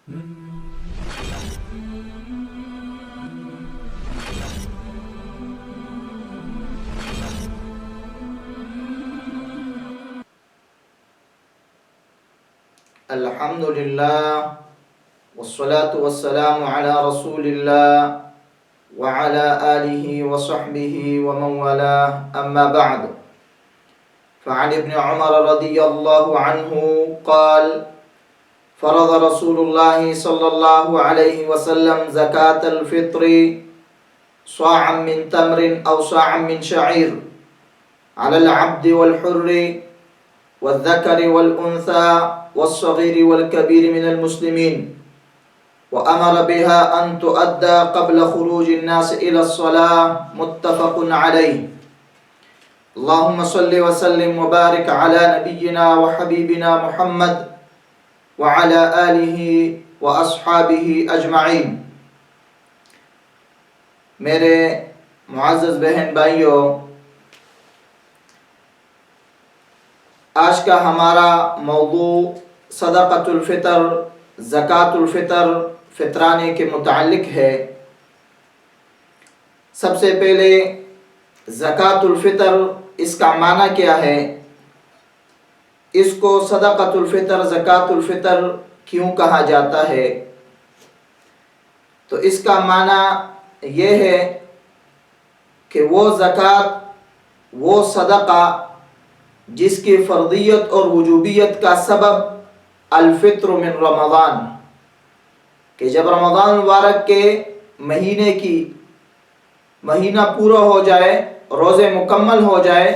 الحمد لله والصلاة والسلام على رسول الله وعلى آله وصحبه ومن والاه أما بعد فعن ابن عمر رضي الله عنه قال فرض رسول الله صلى الله عليه وسلم زكاة الفطر صاعا من تمر أو صاعا من شعير على العبد والحر والذكر والأنثى والصغير والكبير من المسلمين وأمر بها أن تؤدى قبل خروج الناس إلى الصلاة متفق عليه. اللهم صل وسلم وبارك على نبينا وحبيبنا محمد وعلى آله وأصحابه أجمعين. میرے معزز بہن بھائیوں، آج کا ہمارا موضوع صدقۃ الفطر، زکوٰۃ الفطر، فطرانے کے متعلق ہے۔ سب سے پہلے زکوٰۃ الفطر، اس کا معنی کیا ہے؟ اس کو صدقۃ الفطر، زکوٰۃ الفطر کیوں کہا جاتا ہے؟ تو اس کا معنی یہ ہے کہ وہ زکوٰۃ، وہ صدقہ جس کی فرضیت اور وجوبیت کا سبب الفطر من رمضان، کہ جب رمضان مبارک کے مہینہ پورا ہو جائے، روزے مکمل ہو جائے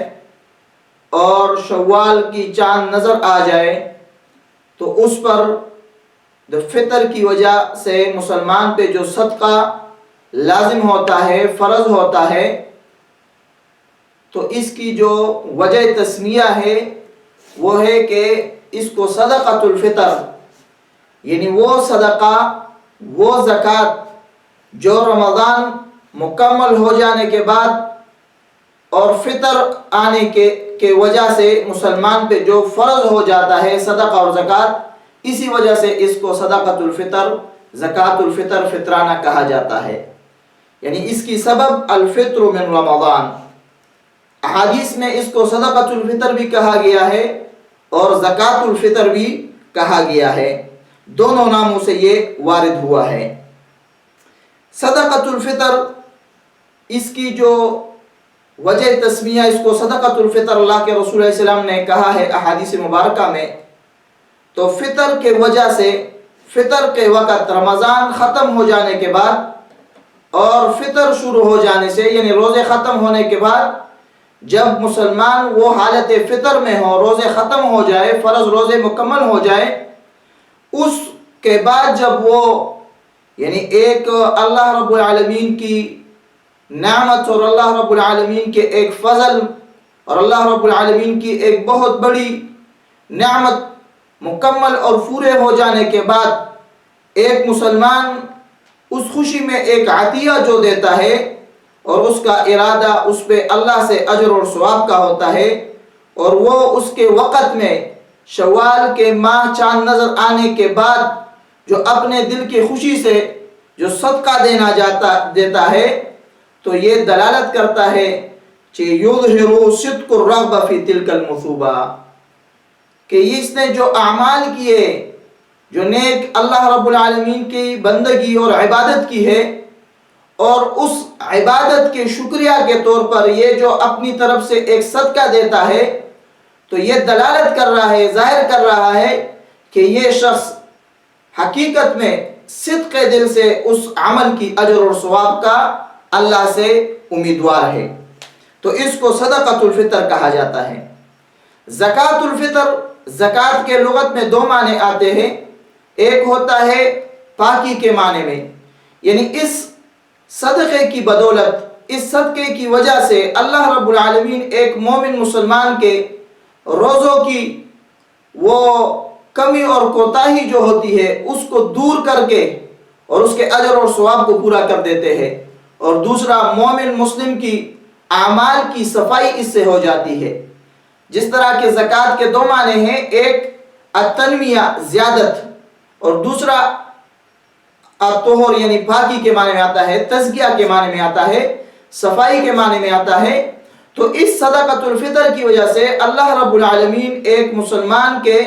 اور شوال کی چاند نظر آ جائے، تو اس پر فطر کی وجہ سے مسلمان پہ جو صدقہ لازم ہوتا ہے، فرض ہوتا ہے، تو اس کی جو وجہ تسمیہ ہے وہ ہے کہ اس کو صدقۃ الفطر، یعنی وہ صدقہ، وہ زکوٰۃ جو رمضان مکمل ہو جانے کے بعد اور فطر آنے کے وجہ سے مسلمان پہ جو فرض ہو جاتا ہے صدقہ اور زکوٰۃ، اسی وجہ سے اس کو صدقۃ الفطر، زکوٰۃ الفطر، فطرانہ کہا جاتا ہے۔ یعنی اس کی سبب الفطر من رمضان۔ احادیث میں اس کو صدقۃ الفطر بھی کہا گیا ہے اور زکوٰۃ الفطر بھی کہا گیا ہے، دونوں ناموں سے یہ وارد ہوا ہے۔ صدقۃ الفطر، اس کی جو وجہ تسمیہ، اس کو صدقۃ الفطر اللہ کے رسول علیہ السلام نے کہا ہے احادیث مبارکہ میں، تو فطر کے وجہ سے، فطر کے وقت رمضان ختم ہو جانے کے بعد اور فطر شروع ہو جانے سے، یعنی روزے ختم ہونے کے بعد جب مسلمان وہ حالت فطر میں ہو، روزے ختم ہو جائے، فرض روزے مکمل ہو جائے، اس کے بعد جب وہ، یعنی ایک اللہ رب العالمین کی نعمت اور اللہ رب العالمین کے ایک فضل اور اللہ رب العالمین کی ایک بہت بڑی نعمت مکمل اور پورے ہو جانے کے بعد ایک مسلمان اس خوشی میں ایک عطیہ جو دیتا ہے اور اس کا ارادہ اس پہ اللہ سے اجر اور ثواب کا ہوتا ہے، اور وہ اس کے وقت میں شوال کے ماہ چاند نظر آنے کے بعد جو اپنے دل کی خوشی سے جو صدقہ دیتا ہے، تو یہ دلالت کرتا ہے کہ یظہر صدق الرغبہ فی تلک المثوبہ، کہ اس نے جو اعمال کیے، جو نیک اللہ رب العالمین کی بندگی اور عبادت کی ہے، اور اس عبادت کے شکریہ کے طور پر یہ جو اپنی طرف سے ایک صدقہ دیتا ہے، تو یہ دلالت کر رہا ہے، ظاہر کر رہا ہے کہ یہ شخص حقیقت میں صدق دل سے اس عمل کی اجر اور ثواب کا اللہ سے امیدوار ہے، تو اس کو صدقۃ الفطر کہا جاتا ہے۔ زکوٰۃ الفطر، زکوٰۃ کے لغت میں دو معنی آتے ہیں، ایک ہوتا ہے پاکی کے معنی میں، یعنی اس صدقے کی بدولت، اس صدقے کی وجہ سے اللہ رب العالمین ایک مومن مسلمان کے روزوں کی وہ کمی اور کوتاہی جو ہوتی ہے اس کو دور کر کے اور اس کے اجر اور ثواب کو پورا کر دیتے ہیں، اور دوسرا مومن مسلم کی اعمال کی صفائی اس سے ہو جاتی ہے۔ جس طرح کہ زکوٰۃ کے دو معنی ہیں، ایک التنمیہ، زیادت، اور دوسرا الطہر یعنی پاکی کے معنی میں آتا ہے، تزکیہ کے معنی میں آتا ہے، صفائی کے معنی میں آتا ہے۔ تو اس صدقۃ الفطر کی وجہ سے اللہ رب العالمین ایک مسلمان کے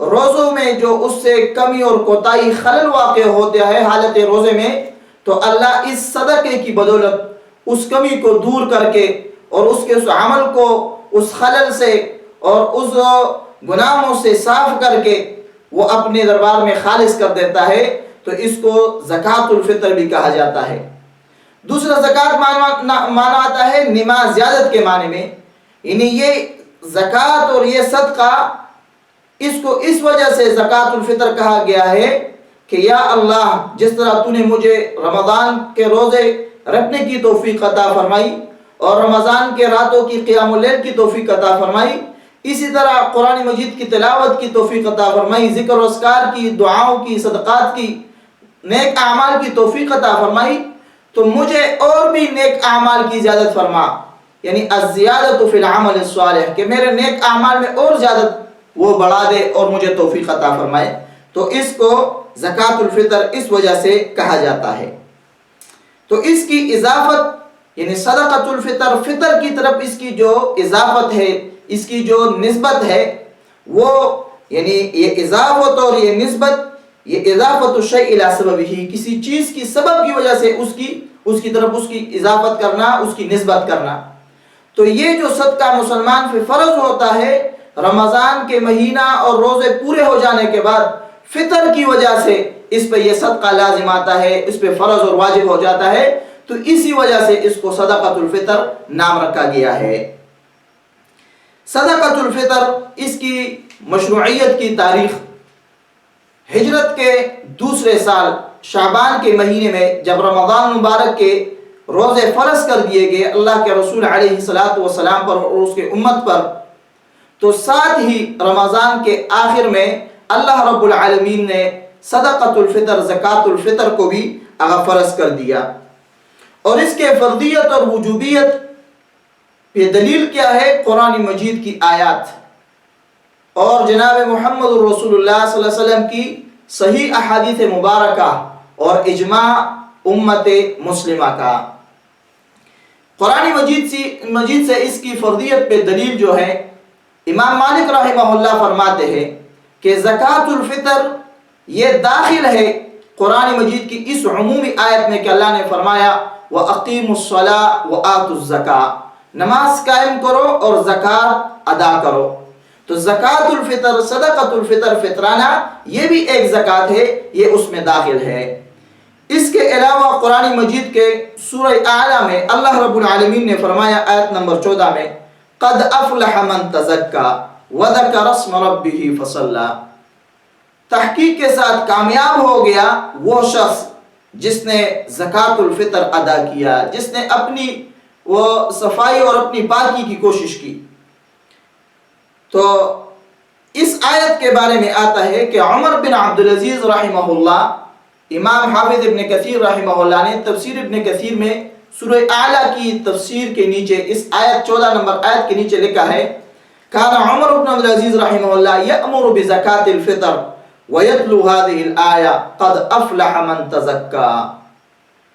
روزوں میں جو اس سے کمی اور کوتاہی خلل واقع ہوتا ہے حالت روزے میں، تو اللہ اس صدقے کی بدولت اس کمی کو دور کر کے اور اس کے اس عمل کو اس خلل سے اور اس گناہوں سے صاف کر کے وہ اپنے دربار میں خالص کر دیتا ہے، تو اس کو زکوٰۃ الفطر بھی کہا جاتا ہے۔ دوسرا زکوٰۃ معنی آتا ہے نما زیادت کے معنی میں، یعنی یہ زکوٰۃ اور یہ صدقہ اس کو اس وجہ سے زکوٰۃ الفطر کہا گیا ہے کہ یا اللہ جس طرح تو نے مجھے رمضان کے روزے رکھنے کی توفیق عطا فرمائی اور رمضان کے راتوں کی قیام اللیل کی توفیق عطا فرمائی، اسی طرح قرآن مجید کی تلاوت کی توفیق عطا فرمائی، ذکر و اذکار کی، دعاؤں کی، صدقات کی، نیک اعمال کی توفیق عطا فرمائی، تو مجھے اور بھی نیک اعمال کی زیادت فرما، یعنی الزیادۃ فی العمل الصالح، کہ میرے نیک اعمال میں اور زیادت وہ بڑھا دے اور مجھے توفیق عطا فرمائے۔ تو اس کو زکوٰۃ الفطر اس وجہ سے کہا جاتا ہے۔ تو اس کی اضافت یعنی صدقۃ الفطر، فطر کی طرف اس کی جو اضافت ہے، اس کی جو نسبت ہے، وہ یعنی یہ اضافت اور یہ نسبت، یہ اضافت الشیء الی سببہ، کسی چیز کی سبب کی وجہ سے اس کی طرف اس کی اضافت کرنا، اس کی نسبت کرنا۔ تو یہ جو صدقہ مسلمان پہ فرض ہوتا ہے رمضان کے مہینہ اور روزے پورے ہو جانے کے بعد، فطر کی وجہ سے اس پہ یہ صدقہ لازم آتا ہے، اس پہ فرض اور واجب ہو جاتا ہے، تو اسی وجہ سے اس کو صدقۃ الفطر نام رکھا گیا ہے۔ صدقۃ الفطر اس کی مشروعیت کی تاریخ ہجرت کے دوسرے سال شعبان کے مہینے میں جب رمضان مبارک کے روزے فرض کر دیے گئے اللہ کے رسول علیہ الصلاۃ والسلام پر اور اس کے امت پر، تو ساتھ ہی رمضان کے آخر میں اللہ رب العالمین نے صدقۃ الفطر، زکوٰۃ الفطر کو بھی فرض کر دیا۔ اور اس کے فرضیت اور وجوبیت یہ دلیل کیا ہے؟ قرآن مجید کی آیات اور جناب محمد رسول اللہ صلی اللہ علیہ وسلم کی صحیح احادیث مبارکہ اور اجماع امت مسلمہ کا۔ قرآن مجید سے اس کی فرضیت پہ دلیل جو ہے، امام مالک رحمہ اللہ فرماتے ہیں کہ زکوٰۃ الفطر یہ داخل ہے قرآن مجید کی اس عمومی آیت میں کہ اللہ نے فرمایا وَأَقِيمُوا الصَّلَاةَ وَآتُوا الزَّكَاةَ، نماز قائم کرو اور زکوٰۃ ادا کرو۔ تو زکوٰۃ الفطر، صدقۃ الفطر، فطرانہ، یہ بھی ایک زکوٰۃ ہے، یہ اس میں داخل ہے۔ اس کے علاوہ قرآن مجید کے سورہ اعلیٰ میں اللہ رب العالمین نے فرمایا آیت نمبر 14 میں قد افلح من تزکا وذکر اسم ربہ فصلی، تحقیق کے ساتھ کامیاب ہو گیا وہ شخص جس نے زکوٰۃ الفطر ادا کیا، جس نے اپنی وہ صفائی اور اپنی پاکی کی کوشش کی۔ تو اس آیت کے بارے میں آتا ہے کہ عمر بن عبدالعزیز رحمہ اللہ، امام حافظ ابن کثیر رحمہ اللہ نے تفسیر ابن کثیر میں سورہ اعلیٰ کی تفسیر کے نیچے اس آیت 14 نمبر آیت کے نیچے لکھا ہے کان عمر بن عبدالعزیز رحمہ اللہ یأمر بزکاة الفطر ویتلو هذه الآیہ قد افلح من تزکا،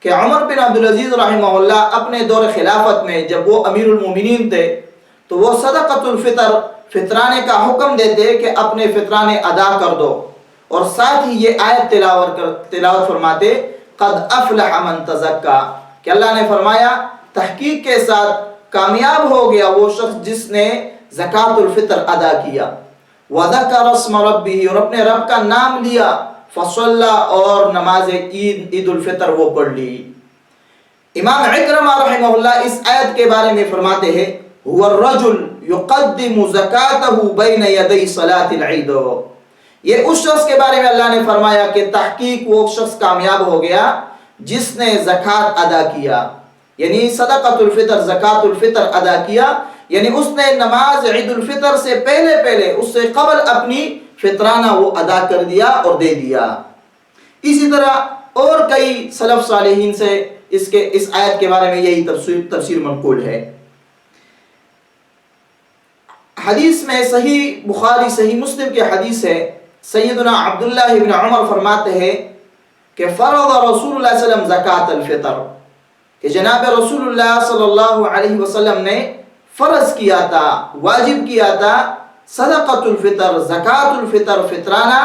کہ عمر بن عبدالعزیز رحمہ اللہ اپنے دور خلافت میں جب وہ امیر المومنین تھے تو وہ صدقۃ الفطر، فطرانے کا حکم دیتے کہ اپنے فطرانے ادا کر دو، اور ساتھ ہی یہ آیت تلاوت فرماتے قد افلح من تزکا، کہ اللہ نے فرمایا تحقیق کے ساتھ کامیاب ہو گیا وہ شخص جس نے زکوٰۃ الفطر ادا کیا، وذکر اسم ربہ، اور اپنے رب کا نام لیا، فصلی، اور نماز عید الفطر وہ پڑھ لی۔ امام عکرمہ رحمہ اللہ اس آیت کے بارے میں فرماتے ہیں هو الرجل یقدم زکاتہ بین یدی صلاۃ العید، یہ اس شخص کے بارے میں اللہ نے فرمایا کہ تحقیق وہ شخص کامیاب ہو گیا جس نے زکوٰۃ ادا کیا، یعنی صدقۃ الفطر، زکوٰۃ الفطر ادا کیا، یعنی اس نے نماز عید الفطر سے پہلے اس سے قبل اپنی فطرانہ وہ ادا کر دیا اور دے دیا۔ اسی طرح اور کئی سلف صالحین سے اس آیت کے بارے میں یہی تفسیر منقول ہے۔ حدیث میں صحیح بخاری صحیح مسلم کے حدیث ہے، سیدنا عبداللہ ابن عمر فرماتے ہیں کہ فرض رسول اللہ صلی اللہ علیہ وسلم زکات الفطر، کہ جناب رسول اللہ صلی اللہ علیہ وسلم نے فرض کیا تھا، واجب کیا تھا صدقۃ الفطر، زکات الفطر، فطرانہ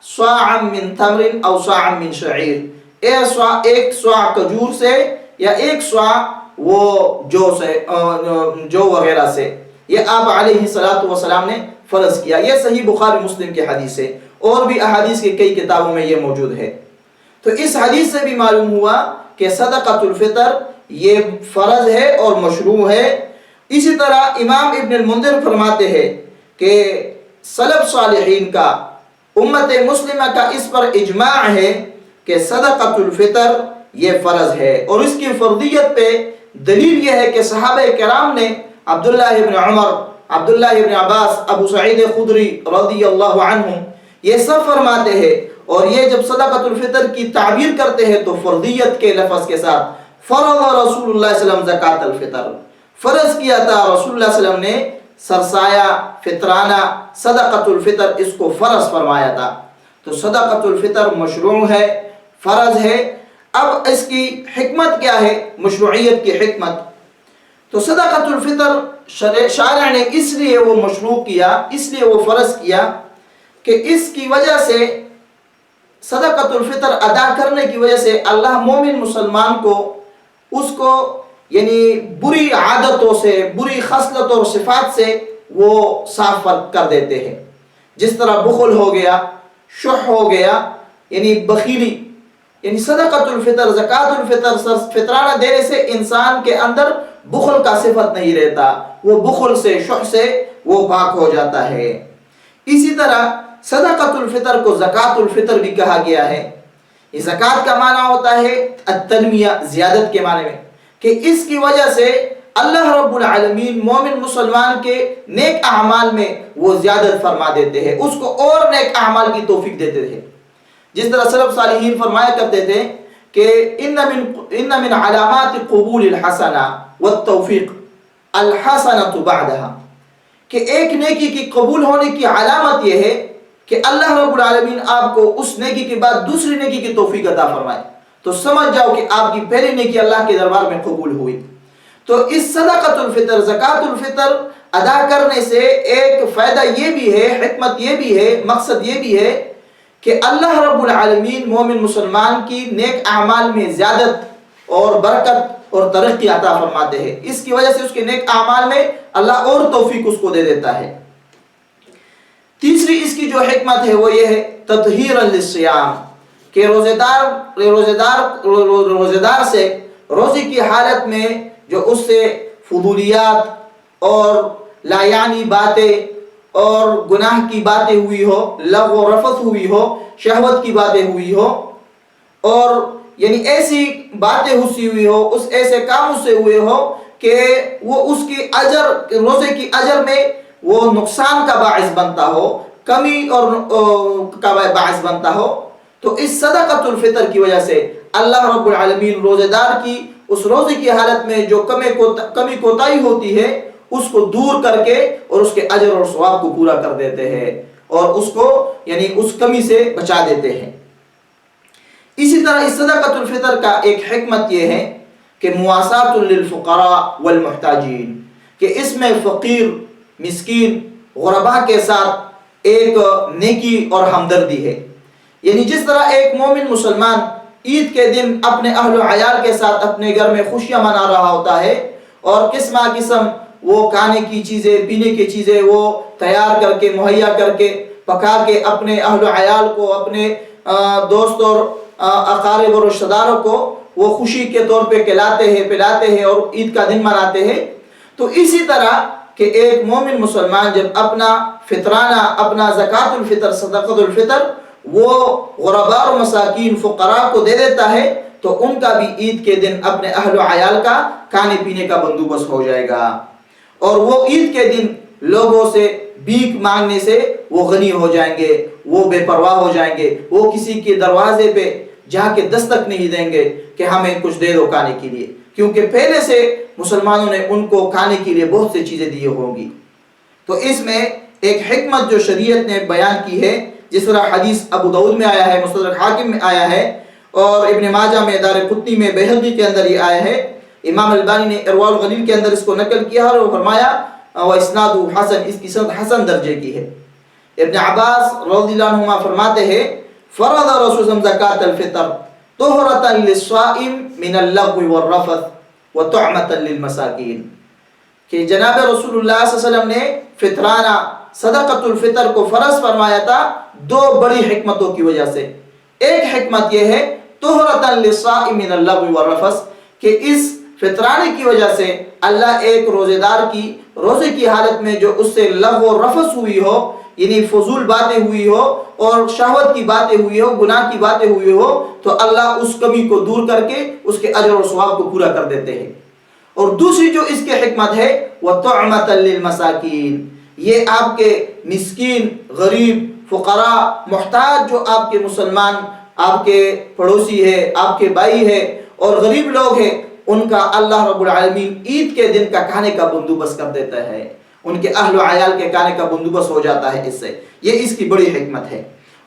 صاع من تمر او صاع من شعیر، ایک صاع کھجور سے یا ایک صاع وہ جو وغیرہ سے، یہ آپ علیہ السلام نے فرض کیا۔ یہ صحیح بخاری مسلم کی حدیث ہے، اور بھی احادیث کی کئی کتابوں میں یہ موجود ہے۔ تو اس حدیث سے بھی معلوم ہوا کہ صدقۃ الفطر یہ فرض ہے اور مشروع ہے۔ اسی طرح امام ابن المنذر فرماتے ہیں کہ سلف صالحین کا، امت مسلمہ کا اس پر اجماع ہے کہ صدقۃ الفطر یہ فرض ہے، اور اس کی فرضیت پہ دلیل یہ ہے کہ صحابہ کرام نے عبداللہ ابن عمر، عبداللہ ابن عباس، ابو سعید خدری رضی اللہ عنہم، یہ سب فرماتے ہیں، اور یہ جب صدقۃ الفطر کی تعبیر کرتے ہیں تو فرضیت کے لفظ کے ساتھ، فرض رسول اللہ صلی اللہ علیہ وسلم زکات الفطر، فرض کیا تھا رسول اللہ صلی اللہ علیہ وسلم نے سرسایہ فطرانہ صدقۃ الفطر، اس کو فرض فرمایا تھا۔ تو صدقۃ الفطر مشروع ہے، فرض ہے۔ اب اس کی حکمت کیا ہے، مشروعیت کی حکمت؟ تو صدقۃ الفطر شارع نے اس لیے وہ مشروع کیا، اس لیے وہ فرض کیا کہ اس کی وجہ سے، صدقۃ الفطر ادا کرنے کی وجہ سے اللہ مومن مسلمان کو، اس کو یعنی بری عادتوں سے، بری خصلتوں اور صفات سے وہ صاف کر دیتے ہیں۔ جس طرح بخل ہو گیا، شح ہو گیا، یعنی بخیلی، یعنی صدقۃ الفطر، زکات الفطر، فطرانہ دینے سے انسان کے اندر بخل کا صفت نہیں رہتا، وہ بخل سے، شح سے وہ پاک ہو جاتا ہے۔ اسی طرح صدقۃ الفطر کو زکات الفطر بھی کہا گیا ہے۔ یہ زکات کا معنی ہوتا ہے التنمیہ، زیادت کے معنی میں، کہ اس کی وجہ سے اللہ رب العالمین مومن مسلمان کے نیک اعمال میں وہ زیادت فرما دیتے ہیں، اس کو اور نیک اعمال کی توفیق دیتے تھے۔ جس طرح سلف صالحین فرمایا کرتے تھے کہ ان من علامات قبول الحسنہ والتوفیق الحسنۃ بعدها، کہ ایک نیکی کی قبول ہونے کی علامت یہ ہے کہ اللہ رب العالمین آپ کو اس نیکی کے بعد دوسری نیکی کی توفیق عطا فرمائے، تو سمجھ جاؤ کہ آپ کی پہلی نیکی اللہ کے دربار میں قبول ہوئی۔ تو اس صدقۃ الفطر، زکات الفطر ادا کرنے سے ایک فائدہ یہ بھی ہے، حکمت یہ بھی ہے، مقصد یہ بھی ہے کہ اللہ رب العالمین مومن مسلمان کی نیک اعمال میں زیادت اور برکت اور ترقی عطا فرماتے ہیں۔ اس کی وجہ سے اس کے نیک اعمال میں اللہ اور توفیق اس کو دے دیتا ہے۔ تیسری اس کی جو حکمت ہے وہ یہ ہے تطہیرا للصیام، کہ روزے دار سے روزے کی حالت میں جو اس سے فضولیات اور لا یعنی باتیں اور گناہ کی باتیں ہوئی ہو، لغو و رفث ہوئی ہو، شہوت کی باتیں ہوئی ہو، اور یعنی ایسی باتیں ہوئی ہو، اس ایسے کام اس سے ہوئے ہو کہ وہ اس کی اجر، روزے کی اجر میں وہ نقصان کا باعث بنتا ہو، کمی اور کا باعث بنتا ہو، تو اس صدقۃ الفطر کی وجہ سے اللہ رب العالمین روزے دار کی اس روزے کی حالت میں جو کمی کوتاہی ہوتی ہے اس کو دور کر کے اور اس کے اجر اور ثواب کو پورا کر دیتے ہیں، اور اس کو یعنی اس کمی سے بچا دیتے ہیں۔ اسی طرح اس صدقۃ الفطر کا ایک حکمت یہ ہے کہ مواساۃ للفقراء والمحتاجین، کہ اس میں فقیر، مسکین، غرباء کے ساتھ ایک نیکی اور ہمدردی ہے۔ یعنی جس طرح ایک مومن مسلمان عید کے دن اپنے اہل و عیال کے ساتھ اپنے گھر میں خوشیاں منا رہا ہوتا ہے، اور قسمہ قسم وہ کھانے کی چیزیں، پینے کی چیزیں وہ تیار کر کے، مہیا کر کے، پکا کے اپنے اہل و عیال کو، اپنے دوست اور اقارب اور رشتہ داروں کو وہ خوشی کے طور پہ کھلاتے ہیں، پلاتے ہیں اور عید کا دن مناتے ہیں، تو اسی طرح کہ ایک مومن مسلمان جب اپنا فطرانہ، اپنا زکات الفطر، صدقۃ الفطر وہ غرباء و مساکین، فقراء کو دے دیتا ہے، تو ان کا بھی عید کے دن اپنے اہل و عیال کا کھانے پینے کا بندوبست ہو جائے گا، اور وہ عید کے دن لوگوں سے بھیک مانگنے سے وہ غنی ہو جائیں گے، وہ بے پرواہ ہو جائیں گے، وہ کسی کے دروازے پہ جا کے دستک نہیں دیں گے کہ ہمیں کچھ دے دو کھانے کے لیے، کیونکہ پہلے سے مسلمانوں نے ان کو کھانے کے لیے بہت سی چیزیں دی ہوں گی۔ تو اس میں ایک حکمت جو شریعت نے بیان کی ہے، جس طرح حدیث ابو داؤد میں آیا ہے، مستدرک حاکم میں آیا ہے، اور ابن ماجہ میں، دارقطنی میں، بہقی کے اندر یہ آیا ہے۔ امام البانی نے ارواء الغلیل کے اندر اس کو نقل کیا اور وہ فرمایا وَإِسْنَادُ حسن، اس کی سند حسن درجے کی ہے۔ ابن عباس رضی اللہ عنہما فرماتے ہیں فرض رسول اللہ زکاۃ الفطر طہرۃ للصائم من اللغو والرفث وطعمۃ للمساکین، کہ جناب رسول اللہ صلی اللہ علیہ وسلم نے فطرانہ صدقۃ الفطر کو فرض فرمایا تھا دو بڑی حکمتوں کی وجہ سے۔ ایک حکمت یہ ہے طہرۃ للصائم من اللغو والرفث، کہ اس فطرانے کی وجہ سے اللہ ایک روزے دار کی روزے کی حالت میں جو اس سے لغو و رفث ہوئی ہو، یعنی فضول باتیں ہوئی ہو اور شہوت کی باتیں ہوئی ہو، گناہ کی باتیں ہوئی ہو، تو اللہ اس کمی کو دور کر کے اس کے اجر و ثواب کو پورا کر دیتے ہیں۔ اور دوسری جو اس کی حکمت ہے وَطُعْمَةً لِّلْمَسَاكِينَ، یہ آپ کے مسکین، غریب، فقراء، محتاج جو آپ کے مسلمان، آپ کے پڑوسی ہے، آپ کے بھائی ہے اور غریب لوگ ہیں، ان کا اللہ رب العالمین عید کے دن کا کھانے کا بندوبست کر دیتا ہے، ان کے اہل و عیال کے کھانے کا بندوبست ہو جاتا ہے اس سے۔ یہ اس کی بڑی حکمت ہے۔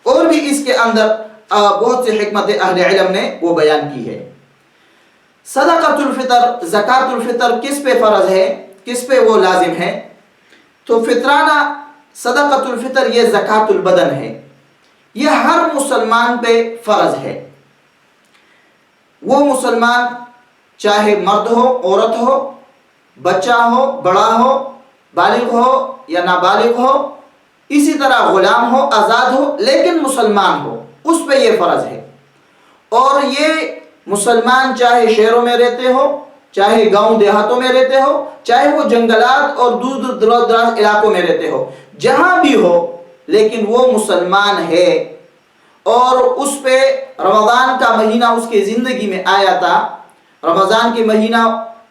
اور بھی اس کے اندر بہت سی حکمتیں اہل علم نے وہ بیان کی ہے۔ صدقۃ الفطر، زکوٰۃ الفطر کس پہ فرض ہے، کس پہ وہ لازم ہے؟ تو فطرانہ صدقۃ الفطر یہ زکوٰۃ البدن ہے، یہ ہر مسلمان پہ فرض ہے۔ وہ مسلمان چاہے مرد ہو، عورت ہو، بچہ ہو، بڑا ہو، بالغ ہو یا نابالغ ہو، اسی طرح غلام ہو، آزاد ہو، لیکن مسلمان ہو، اس پہ یہ فرض ہے۔ اور یہ مسلمان چاہے شہروں میں رہتے ہو، چاہے گاؤں دیہاتوں میں رہتے ہو، چاہے وہ جنگلات اور دور دراز علاقوں میں رہتے ہو، جہاں بھی ہو، لیکن وہ مسلمان ہے۔ اور اس پہ رمضان کا مہینہ اس کی زندگی میں آیا تھا، رمضان کے مہینہ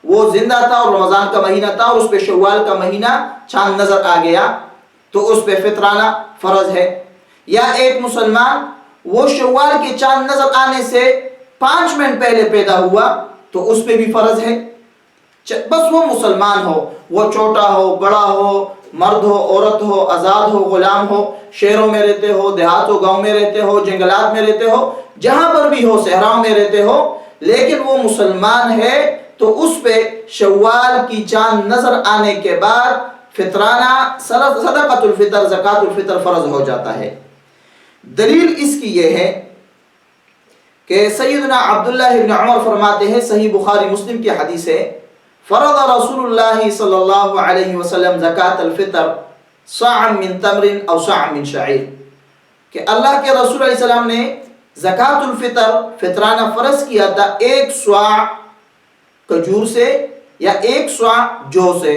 وہ زندہ تھا اور رمضان کا مہینہ تھا، اور اس پہ شوال کا مہینہ چاند نظر آ گیا تو اس پہ فطرانہ فرض ہے۔ یا ایک مسلمان وہ شوال کے چاند نظر آنے سے 5 منٹ پہلے پیدا ہوا تو اس پہ بھی فرض ہے۔ بس وہ مسلمان ہو، وہ چھوٹا ہو، بڑا ہو، مرد ہو، عورت ہو، آزاد ہو، غلام ہو، شہروں میں رہتے ہو، دیہات ہو، گاؤں میں رہتے ہو، جنگلات میں رہتے ہو، جہاں پر بھی ہو، صحراؤں میں رہتے ہو، لیکن وہ مسلمان ہے تو اس پہ شوال کی چاند نظر آنے کے بعد فطرانہ صدقۃ الفطر، زکوٰۃ الفطر فرض ہو جاتا ہے۔ دلیل اس کی یہ ہے کہ سیدنا عبداللہ ابن عمر فرماتے ہیں، صحیح بخاری مسلم کی حدیث ہے، فرض رسول اللہ صلی اللہ علیہ وسلم زکوٰۃ الفطر صاع من تمر او صاع من شعیر، کہ اللہ کے رسول علیہ السلام نے زکوٰۃ الفطر فطرانہ فرض کیا تھا 1 صاع کھجور سے یا 1 صاع جو سے،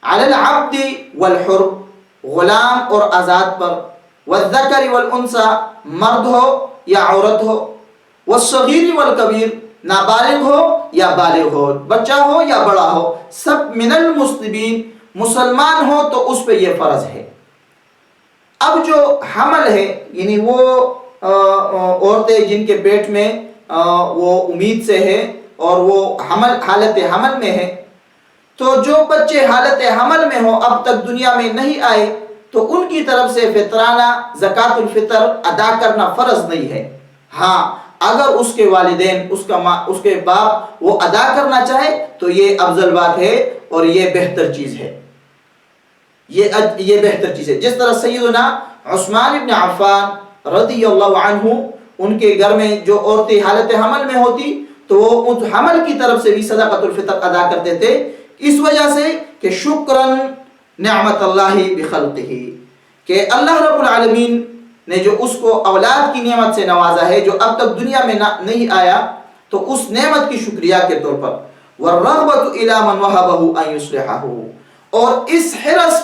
علی العبد والحر، غلام اور آزاد پر، والذکر والانثى، مرد ہو یا عورت ہو، والصغیر والکبیر، نابالغ ہو یا بالغ ہو، بچہ ہو یا بڑا ہو، سب من المسلمین، مسلمان ہو تو اس پہ یہ فرض ہے۔ اب جو حمل ہے، یعنی وہ عورتیں جن کے پیٹ میں وہ امید سے ہے اور وہ حالت حمل میں ہے، تو جو بچے حالت حمل میں ہو، اب تک دنیا میں نہیں آئے، تو ان کی طرف سے فطرانہ زکوٰۃ الفطر ادا کرنا فرض نہیں ہے۔ ہاں اگر اس کے والدین، اس کے باپ وہ ادا کرنا چاہے تو یہ افضل بات ہے اور یہ بہتر چیز ہے، یہ بہتر چیز ہے۔ جس طرح سیدنا عثمان ابن عفان رضی اللہ عنہ، ان کے گھر میں جو عورتیں حالت حمل میں ہوتی تو وہ اس حمل کی طرف سے بھی صدقۃ الفطر ادا کرتے تھے، اس وجہ سے کہ شکراً نعمت اللہ بخلقہ، کہ اللہ رب العالمین نے جو اس کو اولاد کی نعمت سے نوازا ہے، جو اب تک دنیا میں نہیں آیا، تو اس نعمت کی شکریہ کے طور پر والرغبۃ الی من وهبہ ان یصلحہ، اور اس حرص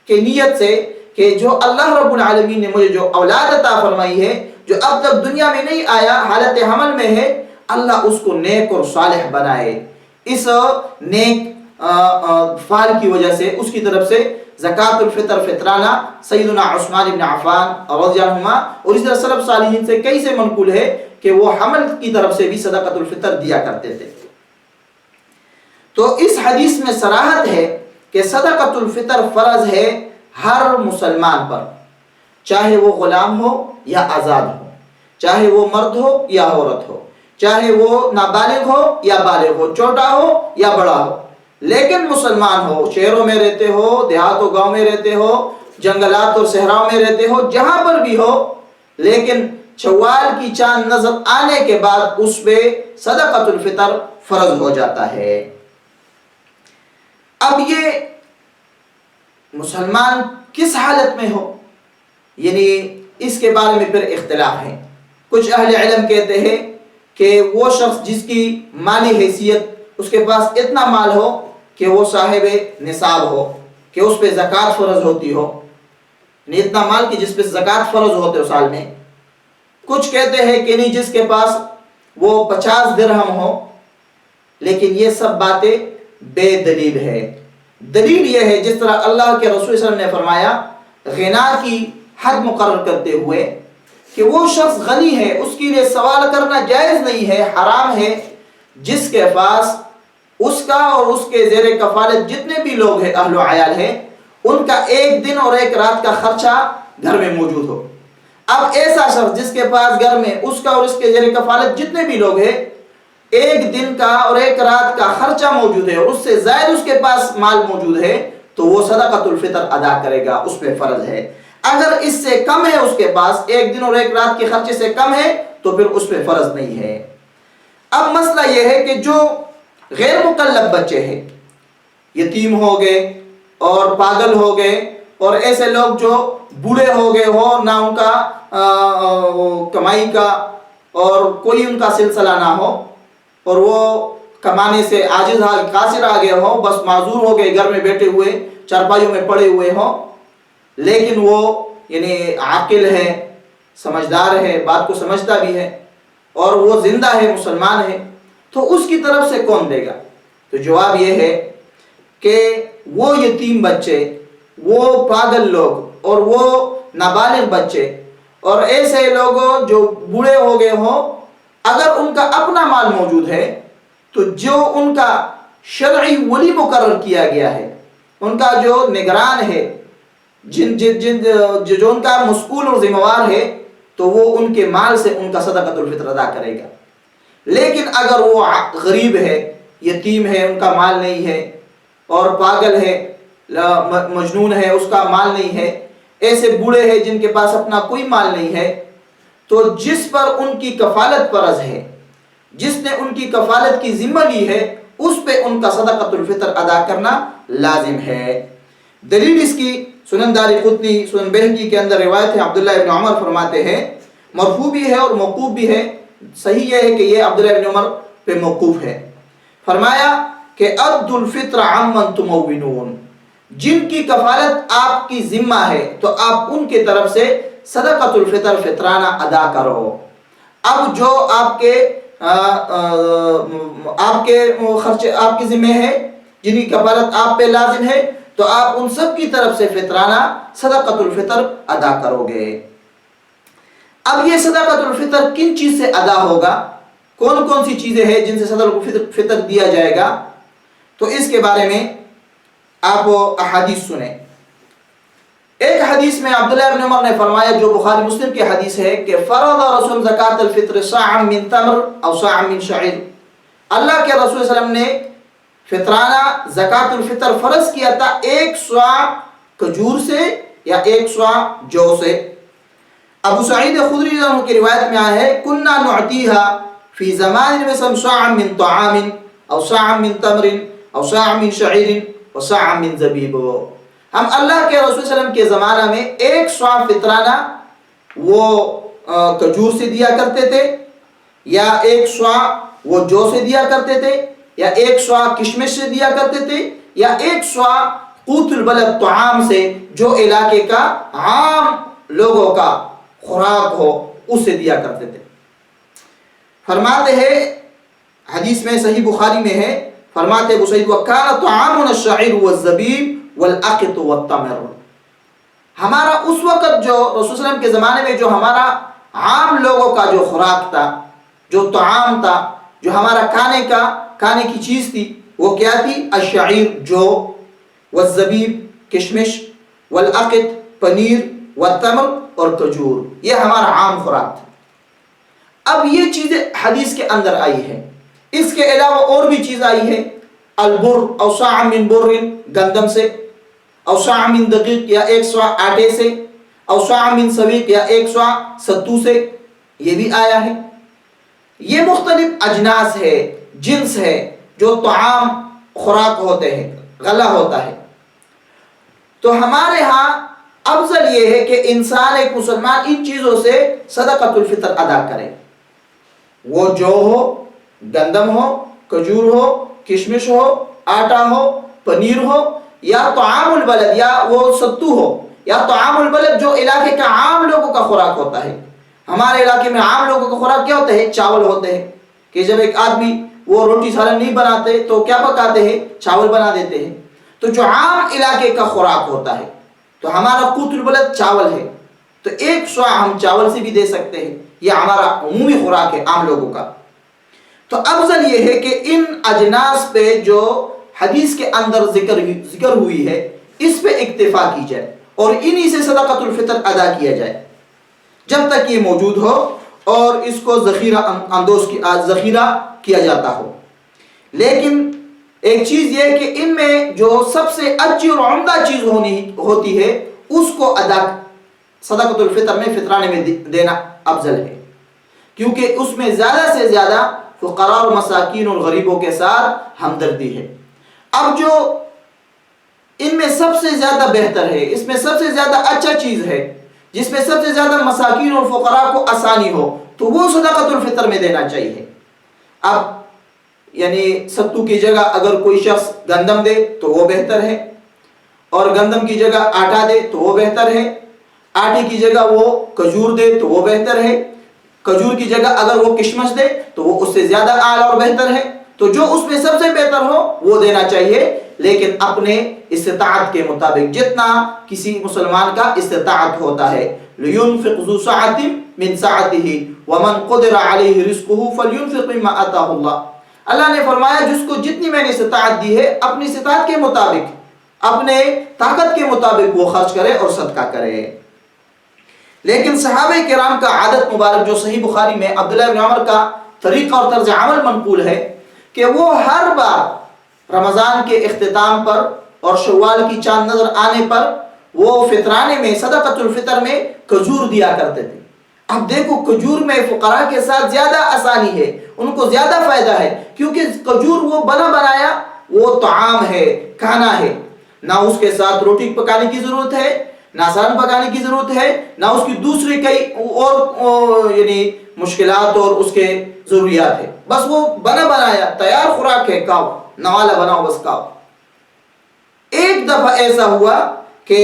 کے نیت سے کہ جو اللہ رب العالمین نے مجھے جو اولاد عطا فرمائی ہے، جو اب تک دنیا میں نہیں آیا، حالت حمل میں ہے، اللہ اس کو نیک اور صالح بنائے، اس نیک فعل کی وجہ سے اس کی طرف سے زکوٰۃ الفطر فطرانہ سیدنا عثمان بن عفان رضی اللہ عنہ، اور اس طرح سلف صالحین سے کئی سے منقول ہے کہ وہ حمل کی طرف سے بھی صدقۃ الفطر دیا کرتے تھے۔ تو اس حدیث میں صراحت ہے کہ صدقۃ الفطر فرض ہے ہر مسلمان پر، چاہے وہ غلام ہو یا آزاد ہو، چاہے وہ مرد ہو یا عورت ہو، چاہے وہ نابالغ ہو یا بالغ ہو، چھوٹا ہو یا بڑا ہو، لیکن مسلمان ہو، شہروں میں رہتے ہو، دیہات و گاؤں میں رہتے ہو، جنگلات اور صحراؤں میں رہتے ہو، جہاں پر بھی ہو، لیکن شوال کی چاند نظر آنے کے بعد اس پہ صدقۃ الفطر فرض ہو جاتا ہے۔ اب یہ مسلمان کس حالت میں ہو، یعنی اس کے بارے میں پھر اختلاف ہے۔ کچھ اہل علم کہتے ہیں کہ وہ شخص جس کی مالی حیثیت، اس کے پاس اتنا مال ہو کہ وہ صاحب نصاب ہو، کہ اس پہ زکوٰۃ فرض ہوتی ہو، یعنی اتنا مال کہ جس پہ زکوٰۃ فرض ہوتے ہو سال میں۔ کچھ کہتے ہیں کہ نہیں، جس کے پاس وہ 50 درہم ہو، لیکن یہ سب باتیں بے دلیل ہے۔ دلیل یہ ہے، جس طرح اللہ کے رسول صلی اللہ علیہ وسلم نے فرمایا غنا کی حد مقرر کرتے ہوئے کہ وہ شخص غنی ہے، اس کے لیے سوال کرنا جائز نہیں ہے، حرام ہے، جس کے پاس اس کا اور اس کے زیر کفالت جتنے بھی لوگ ہیں، اہل و عیال ہیں، ان کا ایک دن اور ایک رات کا خرچہ گھر میں موجود ہو۔ اب ایسا شخص جس کے پاس گھر میں اس کا اور اس کے زیر کفالت جتنے بھی لوگ ہیں، ایک دن کا اور ایک رات کا خرچہ موجود ہے اور اس سے زائد اس کے پاس مال موجود ہے، تو وہ صدقۃ الفطر ادا کرے گا، اس پہ فرض ہے۔ اگر اس سے کم ہے، اس کے پاس ایک دن اور ایک رات کے خرچے سے کم ہے، تو پھر اس پہ فرض نہیں ہے۔ اب مسئلہ یہ ہے کہ جو غیر مکلف بچے ہیں، یتیم ہو گئے اور پاگل ہو گئے، اور ایسے لوگ جو بوڑھے ہو گئے ہو، نہ ان کا کمائی کا اور کوئی ان کا سلسلہ نہ ہو، اور وہ کمانے سے عاجز قاصر آ گئے ہو، بس معذور ہو گئے، گھر میں بیٹھے ہوئے چارپائیوں میں پڑے ہوئے ہوں، لیکن وہ یعنی عاقل ہے، سمجھدار ہے، بات کو سمجھتا بھی ہے، اور وہ زندہ ہے، مسلمان ہے، تو اس کی طرف سے کون دے گا؟ تو جواب یہ ہے کہ وہ یتیم بچے، وہ پاگل لوگ اور وہ نابالغ بچے اور ایسے لوگ جو بوڑھے ہو گئے ہوں، اگر ان کا اپنا مال موجود ہے، تو جو ان کا شرعی ولی مقرر کیا گیا ہے، ان کا جو نگران ہے، جو ان کا مسئول اور ذمہ وار ہے، تو وہ ان کے مال سے ان کا صدقۃ الفطر ادا کرے گا۔ لیکن اگر وہ غریب ہے، یتیم ہے، ان کا مال نہیں ہے، اور پاگل ہے، مجنون ہے، اس کا مال نہیں ہے، ایسے بوڑھے ہیں جن کے پاس اپنا کوئی مال نہیں ہے، تو جس پر ان کی کفالت فرض ہے، جس نے ان کی کفالت کی ذمہ لی ہے، اس پہ ان کا صدقۃ الفطر ادا کرنا لازم ہے۔ دلیل اس کی سنن دارقطنی، سنن بہقی کے اندر روایت ہے، عبداللہ ابن عمر فرماتے ہیں، مرفوع بھی ہے اور موقوف بھی ہے، صحیح یہ ہے کہ یہ عبداللہ ابن عمر پہ موقوف ہے۔ فرمایا کہ ادوا الفطر عمن تمونون، جن کی کفالت آپ کی ذمہ ہے تو آپ ان کی طرف سے صدقۃ الفطر فطرانہ ادا کرو۔ اب جو آپ کے خرچے آپ کے ذمہ ہے، جن کی کفالت آپ پہ لازم ہے، تو آپ ان سب کی طرف سے فطرانہ صدقۃ الفطر ادا کرو گے۔ اب یہ صدقۃ الفطر کن چیز سے ادا ہوگا، کون کون سی چیزیں ہیں جن سے صدقۃ الفطر دیا جائے گا، تو اس کے بارے میں آپ احادیث سنیں۔ ایک حدیث میں عبداللہ ابن عمر نے فرمایا، جو بخاری مسلم کی حدیث ہے، کہ فرض رسول زکاۃ الفطر صاعا من تمر او صاعا من شعیر، اللہ کے رسول صلی اللہ علیہ وسلم نے فطرانہ زکاۃ الفطر فرض کیا تھا 1 صاع کھجور سے یا 1 صاع جو سے۔ ابو سعید خدری رضی اللہ عنہ کی روایت میں آیا ہے، کنا نعطیھا فی زمان مثلا صاعا من طعام او صاعا من تمر او صاعا من شعیر و صاعا من زبیب، ہم اللہ کے رسول صلی اللہ علیہ وسلم کے زمانہ میں 1 صاع فطرانہ وہ کھجور سے دیا کرتے تھے، یا 1 صاع وہ جو سے دیا کرتے تھے، یا 1 صاع کشمش سے دیا کرتے تھے، یا 1 صاع قوت البلد طعام سے، جو علاقے کا عام لوگوں کا خوراک ہو، اس سے دیا کرتے تھے۔ فرماتے ہیں، حدیث میں صحیح بخاری میں ہے، فرماتے ابو سعید وَكَانَ طَعَامُنَا الشَّعِيرُ وَالزَّبِيبُ وَالْعَقِطُ وَالتَّمْرُ، ہمارا اس وقت جو رسول صلی اللہ علیہ وسلم کے زمانے میں جو ہمارا عام لوگوں کا جو خوراک تھا، جو طعام تھا، جو ہمارا کھانے کی چیز تھی، وہ کیا تھی؟ الشعیر جو، والزبیب کشمش، والعقط پنیر، والتمر اور کھجور، یہ ہمارا عام خوراک تھا۔ اب یہ چیزیں حدیث کے اندر آئی ہے. اس کے علاوہ اور بھی چیز آئی ہے. البر او صاع من بر، گندم سے، او صاع من دقیق یا 1 صاع آٹے سے، او صاع من سویق یا 1 صاع ستو سے، یہ بھی آیا ہے. یہ مختلف اجناس ہے، جنس ہے جو طعام خوراک ہوتے ہیں، غلہ ہوتا ہے. تو ہمارے ہاں افضل یہ ہے کہ انسان، ایک مسلمان، ان چیزوں سے صدقۃ الفطر ادا کرے. وہ جو ہو، گندم ہو، کھجور ہو، کشمش ہو، آٹا ہو، پنیر ہو، یا طعام البلد، یا وہ ستو ہو، یا طعام البلد جو علاقے کا عام لوگوں کا خوراک ہوتا ہے. ہمارے علاقے میں عام لوگوں کا خوراک کیا ہوتا ہے؟ چاول ہوتے ہیں. کہ جب ایک آدمی وہ روٹی سالن نہیں بناتے تو کیا پکاتے ہیں؟ چاول بنا دیتے ہیں. تو جو عام علاقے کا خوراک ہوتا ہے، تو ہمارا قوت البلد چاول ہے. تو 1 صاع ہم چاول سے بھی دے سکتے ہیں. یہ ہمارا عمومی خوراک ہے عام لوگوں کا. تو افضل یہ ہے کہ ان اجناس پہ جو حدیث کے اندر ذکر ہوئی ہے اس پہ اکتفا کی جائے اور انہی سے صدقۃ الفطر ادا کیا جائے جب تک یہ موجود ہو اور اس کو ذخیرہ کیا جاتا ہو. لیکن ایک چیز یہ ہے کہ ان میں جو سب سے اچھی اور عمدہ چیز ہوتی ہے اس کو صدقۃ الفطر میں، فطرانے میں دینا افضل ہے، کیونکہ اس میں زیادہ سے زیادہ فقراء اور مساکین اور غریبوں کے ساتھ ہمدردی ہے. اب جو ان میں سب سے زیادہ بہتر ہے، اس میں سب سے زیادہ اچھا چیز ہے، جس میں سب سے زیادہ مساکین اور فقراء کو آسانی ہو، تو وہ صدقۃ الفطر میں دینا چاہیے. اب یعنی ستو کی جگہ اگر کوئی شخص گندم دے تو وہ بہتر ہے، اور گندم کی جگہ آٹا دے تو وہ بہتر ہے. آٹے کی جگہ وہ کھجور دے تو وہ بہتر ہے. کھجور کی جگہ اگر وہ کشمش دے تو وہ اس سے زیادہ اعلیٰ اور بہتر ہے. تو جو اس میں سب سے بہتر ہو وہ دینا چاہیے، لیکن اپنے استطاعت کے مطابق، جتنا کسی مسلمان کا استطاعت ہوتا ہے. لِيُنْفِقْ ذُو سَعَةٍ مِّن سَعَتِهِ وَمَنْ قُدِرَ عَلَيْهِ رِزْقُهُ فَلْيُنْفِقْ مِمَّا آتَاهُ اللَّهُ. اللہ نے فرمایا جس کو جتنی میں نے استطاعت دی ہے اپنی استطاعت کے مطابق، اپنے طاقت کے مطابق وہ خرچ کرے اور صدقہ کرے. لیکن صحابہ کرام کا عادت مبارک جو صحیح بخاری میں عبداللہ بن عمر کا طریقہ اور طرز عمل منقول ہے کہ وہ ہر بار رمضان کے اختتام پر اور شوال کی چاند نظر آنے پر وہ فطرانے میں، صدقۃ الفطر میں کھجور دیا کرتے تھے. اب دیکھو کھجور میں فقراء کے ساتھ زیادہ آسانی ہے، ان کو زیادہ فائدہ ہے، کیونکہ کھجور وہ بنا بنایا وہ طعام ہے، کھانا ہے. نہ اس کے ساتھ روٹی پکانے کی ضرورت ہے، نہ سالن پکانے کی ضرورت ہے، نہ اس کی دوسری کئی اور یعنی مشکلات اور اس کے ضروریات ہے. بس وہ بنا بنایا تیار خوراک ہے، کھاؤ، نوالا بناؤ بس کھاؤ. ایک دفعہ ایسا ہوا کہ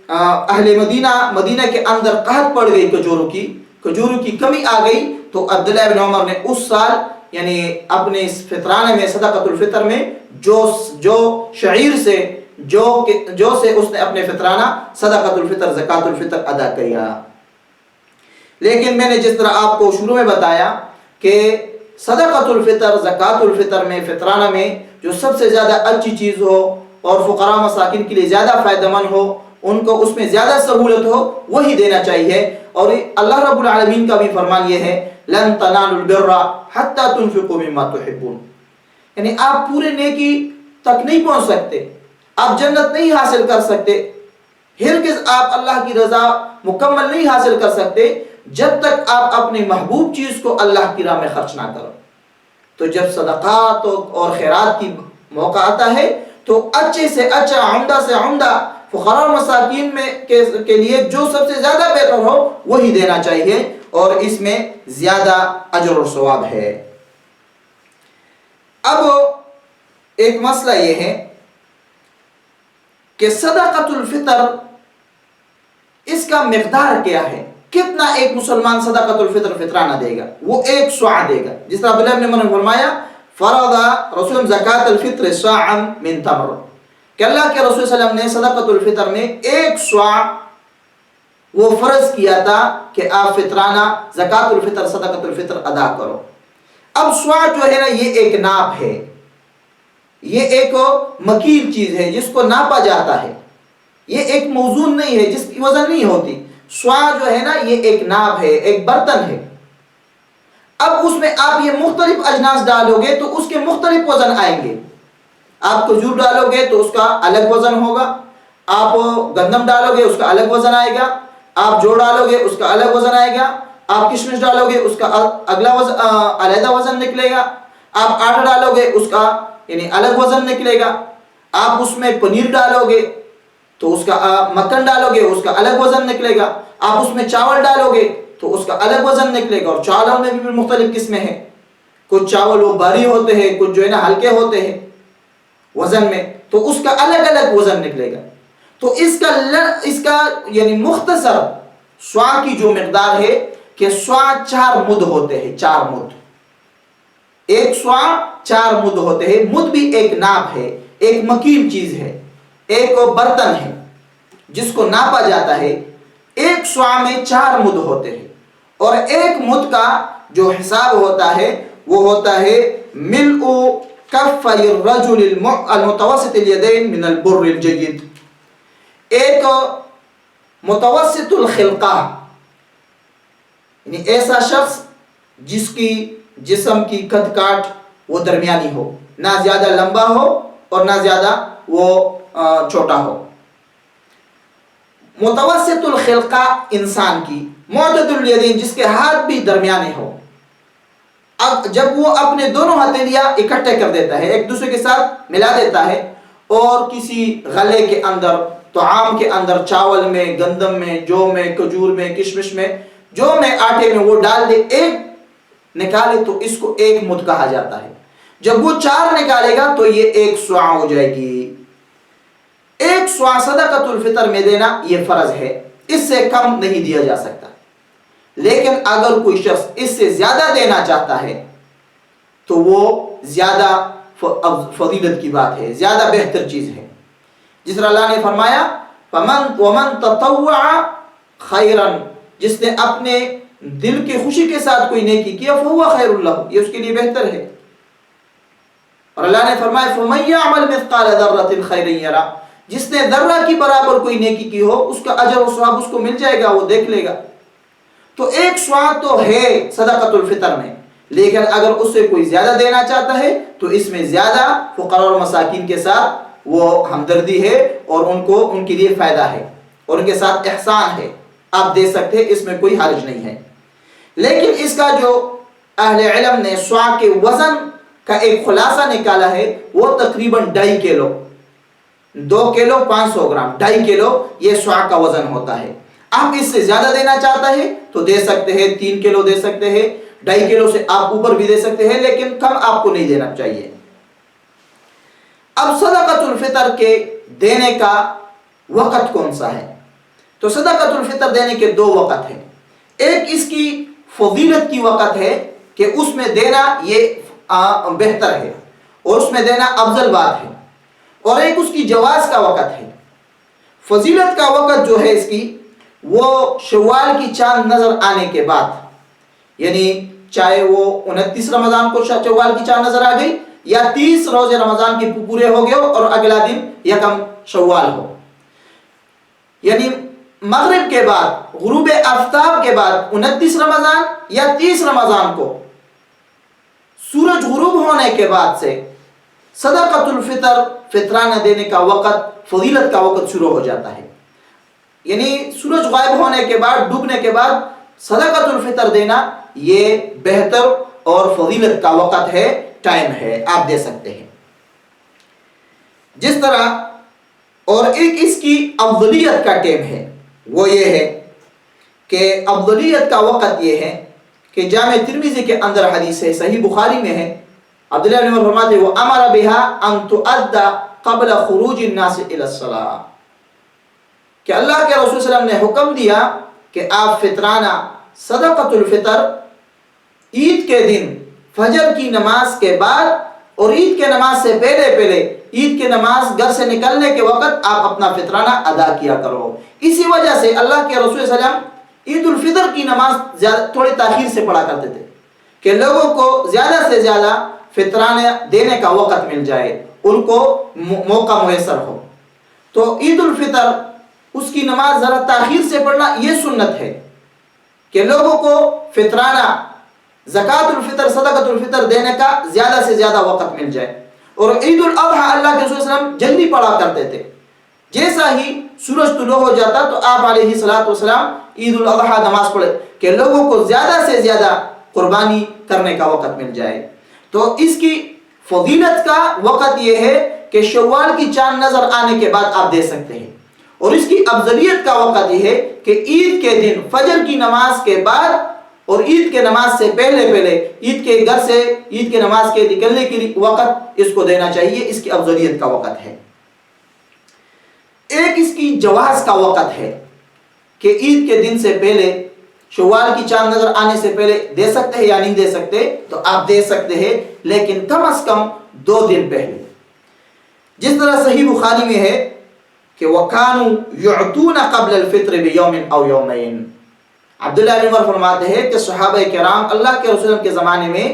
اہل مدینہ کے اندر قحط پڑ گئی، کھجوروں کی کمی آ گئی. تو عبداللہ بن عمر نے اس سال یعنی اپنے اس فطرانے میں، صدقۃ الفطر میں جو شعیر سے جو سے اس نے اپنے فطرانہ صدقۃ الفطر، زکوٰۃ الفطر ادا کیا. لیکن میں نے جس طرح آپ کو شروع میں بتایا کہ صدقۃ الفطر، زکوٰۃ الفطر میں، فطرانہ میں جو سب سے زیادہ اچھی چیز ہو اور فقراء مساکین کے لیے زیادہ فائدہ مند ہو، ان کو اس میں زیادہ سہولت ہو، وہی دینا چاہیے. اور اللہ رب العالمین کا بھی فرمان یہ ہے لن تنالوا البر حتى تنفقوا مما تحبون. یعنی آپ پورے نیکی تک نہیں پہنچ سکتے، آپ جنت نہیں حاصل کر سکتے، ہرگز آپ اللہ کی رضا مکمل نہیں حاصل کر سکتے جب تک آپ اپنے محبوب چیز کو اللہ کی راہ میں خرچ نہ کرو. تو جب صدقات اور خیرات کی موقع آتا ہے تو اچھے سے اچھا، عمدہ سے عمدہ فقراء و مساکین میں کے لیے جو سب سے زیادہ بہتر ہو وہی دینا چاہیے، اور اس میں زیادہ اجر و ثواب ہے. اب ایک مسئلہ یہ ہے کہ صدقۃ الفطر اس کا مقدار کیا ہے، کتنا ایک مسلمان صدقۃ الفطر فطرانہ دے گا؟ وہ 1 صاع دے گا. جس طرح عبداللہ بن عمر نے فرمایا فرض رسول زکوٰۃ الفطر صاعا من تمر، کہ اللہ کے رسول صلی اللہ علیہ وسلم نے صدقۃ الفطر میں 1 صاع وہ فرض کیا تھا کہ آپ فطرانہ زکوٰۃ الفطر، صدقۃ الفطر ادا کرو. اب صاع جو ہے نا یہ ایک ناپ ہے، یہ ایک مکیل چیز ہے جس کو ناپا جاتا ہے، یہ ایک موزون نہیں ہے جس کی وزن نہیں ہوتی. صاع جو ہے نا یہ ایک ناپ ہے، ایک برتن ہے. اب اس میں آپ یہ مختلف اجناس ڈالو گے تو اس کے مختلف وزن آئیں گے. آپ کھجور ڈالو گے تو اس کا الگ وزن ہوگا، آپ گندم ڈالو گے اس کا الگ وزن آئے گا، آپ جو ڈالو گے اس کا الگ وزن آئے گا، آپ کشمش ڈالو گے اس کا اگلا وزن علیحدہ وزن نکلے گا، آپ آٹا ڈالو گے اس کا یعنی الگ وزن نکلے گا، آپ اس میں پنیر ڈالو گے تو اس کا مکھن ڈالو گے اس کا الگ وزن نکلے گا، آپ اس میں چاول ڈالو گے تو اس کا الگ وزن نکلے گا. اور چاولوں میں بھی مختلف قسمیں ہیں، کچھ چاول وہ بھاری ہوتے ہیں، کچھ جو ہے نا ہلکے ہوتے ہیں وزن میں، تو اس کا الگ الگ وزن نکلے گا. تو اس کا یعنی مختصر سوا کی جو مقدار ہے کہ سوا 4 مد ہوتے ہیں، 4 مد، ایک سوا 4 مد ہوتے ہیں. مد بھی ایک ناپ ہے، ایک مکیل چیز ہے، ایک برتن ہے جس کو ناپا جاتا ہے. ایک سوا میں 4 مد ہوتے ہیں، اور ایک مد کا جو حساب ہوتا ہے وہ ہوتا ہے ملء کفی الرجل المتوسط الیدین من البر الجید. ایک متوسط الخلقہ یعنی ایسا شخص جس کی جسم کی قد کاٹ وہ درمیانی ہو، نہ زیادہ لمبا ہو اور نہ زیادہ وہ چھوٹا ہو. متوسط الخلقہ انسان کی، معتدل الیدین جس کے ہاتھ بھی درمیانے ہو. اب جب وہ اپنے دونوں ہتھیلیاں اکٹھے کر دیتا ہے، ایک دوسرے کے ساتھ ملا دیتا ہے، اور کسی غلے کے اندر، طعام کے اندر، چاول میں، گندم میں، جو میں، کھجور میں، کشمش میں، جو میں، آٹے میں وہ ڈال دے، ایک نکالے تو اس کو ایک مد کہا جاتا ہے. جب وہ 4 نکالے گا تو یہ ایک سوا ہو جائے گی. ایک سوا صدقۃ الفطر میں دینا یہ فرض ہے، اس سے کم نہیں دیا جا سکتا. لیکن اگر کوئی شخص اس سے زیادہ دینا چاہتا ہے تو وہ زیادہ فضیلت کی بات ہے، زیادہ بہتر چیز ہے. جس طرح اللہ نے فرمایا وَمَن تَطَوَّعَ خَيْرًا، جس نے اپنے دل کے خوشی کے ساتھ کوئی نیکی کیا فَهُوَ خَيْرٌ لَهُ، یہ اس کے لیے بہتر ہے. اور اللہ نے فرمایا فَمَن يَعْمَلْ مِثْقَالَ ذَرَّةٍ خَيْرًا يَرَهُ، جس نے ذرہ کی برابر کوئی نیکی کی ہو اس کا اجر و ثواب اس کو مل جائے گا، وہ دیکھ لے گا. تو ایک سوا تو ہے صدقۃ الفطر میں، لیکن اگر اس سے کوئی زیادہ دینا چاہتا ہے تو اس میں زیادہ فقراء اور مساکین کے ساتھ وہ ہمدردی ہے، اور ان کے لیے فائدہ ہے، اور ان کے ساتھ احسان ہے. آپ دے سکتے ہیں، اس میں کوئی حرج نہیں ہے. لیکن اس کا جو اہل علم نے سوا کے وزن کا ایک خلاصہ نکالا ہے وہ تقریباً 2.5 کلو، 2 کلو 500 گرام، 2.5 کلو یہ سوا کا وزن ہوتا ہے. آپ اس سے زیادہ دینا چاہتا ہے تو دے سکتے ہیں، 3 کلو دے سکتے ہیں، 2.5 کلو سے آپ اوپر بھی دے سکتے ہیں، لیکن کم آپ کو نہیں دینا چاہیے. اب صدقۃ الفطر کے دینے کا وقت کون سا ہے؟ تو صدقۃ الفطر دینے کے 2 وقت ہیں. ایک اس کی فضیلت کی وقت ہے کہ اس میں دینا یہ بہتر ہے اور اس میں دینا افضل بات ہے، اور ایک اس کی جواز کا وقت ہے. فضیلت کا وقت جو ہے اس کی وہ شوال کی چاند نظر آنے کے بعد، یعنی چاہے وہ 29 رمضان کو شوال کی چاند نظر آ گئی یا 30 روزے رمضان کے پورے ہو گئے اور اگلا دن 1 شوال ہو، یعنی مغرب کے بعد، غروب آفتاب کے بعد 29 رمضان یا 30 رمضان کو سورج غروب ہونے کے بعد سے صدقۃ الفطر فطرانہ دینے کا وقت، فضیلت کا وقت شروع ہو جاتا ہے. یعنی سورج غائب ہونے کے بعد، ڈوبنے کے بعد صدقۃ الفطر دینا یہ بہتر اور فضیلت کا وقت ہے، ٹائم ہے، آپ دے سکتے ہیں. جس طرح اور ایک اس کی افضلیت کا ٹائم ہے، وہ یہ ہے کہ افضلیت کا وقت یہ ہے کہ جامع ترمذی کے اندر حدیث ہے، صحیح بخاری میں ہے، عبداللہ بن عمر فرماتے ہیں وَأَمَرَ بِهَا أَن تُؤَدَّ قَبْلَ خُرُوجِ النَّاسِ إِلَى الصَّلَاةِ، کہ اللہ کے رسول صلی اللہ علیہ وسلم نے حکم دیا کہ آپ فطرانہ صدقۃ الفطر عید کے دن فجر کی نماز کے بعد اور عید کے نماز سے پہلے عید کے نماز گھر سے نکلنے کے وقت آپ اپنا فطرانہ ادا کیا کرو. اسی وجہ سے اللہ کے رسول صلی اللہ علیہ وسلم عید الفطر کی نماز تھوڑی تاخیر سے پڑھا کرتے تھے کہ لوگوں کو زیادہ سے زیادہ فطرانہ دینے کا وقت مل جائے، ان کو موقع میسر ہو. تو عید الفطر اس کی نماز ذرا تاخیر سے پڑھنا یہ سنت ہے کہ لوگوں کو فطرانہ زکوٰۃ الفطر صدقۃ الفطر دینے کا زیادہ سے زیادہ وقت مل جائے. اور عید الاضحیٰ اللہ کے رسول صلی اللہ علیہ وسلم جلدی پڑھا کرتے تھے. جیسا ہی سورج طلوع ہو جاتا تو آپ علیہ الصلوۃ والسلام عید الاضحیٰ نماز پڑھے کہ لوگوں کو زیادہ سے زیادہ قربانی کرنے کا وقت مل جائے. تو اس کی فضیلت کا وقت یہ ہے کہ شوال کی چاند نظر آنے کے بعد آپ دے سکتے ہیں. اور اس کی افضلیت کا وقت یہ ہے کہ عید کے دن فجر کی نماز کے بعد اور عید کے نماز سے پہلے عید کے گھر سے عید کے نماز کے نکلنے کے وقت اس کو دینا چاہیے. اس کی افضلیت کا وقت ہے. ایک اس کی جواز کا وقت ہے کہ عید کے دن سے پہلے شوال کی چاند نظر آنے سے پہلے دے سکتے ہیں یا نہیں دے سکتے. تو آپ دے سکتے ہیں لیکن کم از کم 2 دن پہلے. جس طرح صحیح بخاری میں ہے کہ وَكَانُوا يُعْتُونَ قَبْلَ الْفِطْرِ بِيَوْمٍ أَوْ يَوْمَيْنِ. عبداللہ بن عمر فرماتے ہیں کہ صحابہ کرام اللہ کے رسول کے زمانے میں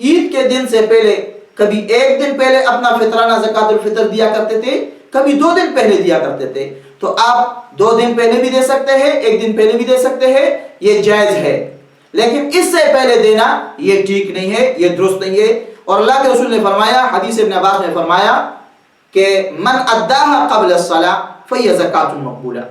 عید کے دن سے پہلے کبھی 1 دن پہلے اپنا فطرانہ زکوٰۃ الفطر دیا کرتے تھے, کبھی 2 دن پہلے دیا کرتے تھے. تو آپ 2 دن پہلے بھی دے سکتے ہیں, 1 دن پہلے بھی دے سکتے ہیں, یہ جائز ہے. لیکن اس سے پہلے دینا یہ ٹھیک نہیں ہے, یہ درست نہیں ہے. اور اللہ کے رسول نے فرمایا, حدیث ابن عباس نے فرمایا کہ من اداها قبل الصلاۃ فهي زکوۃ مقبولہ.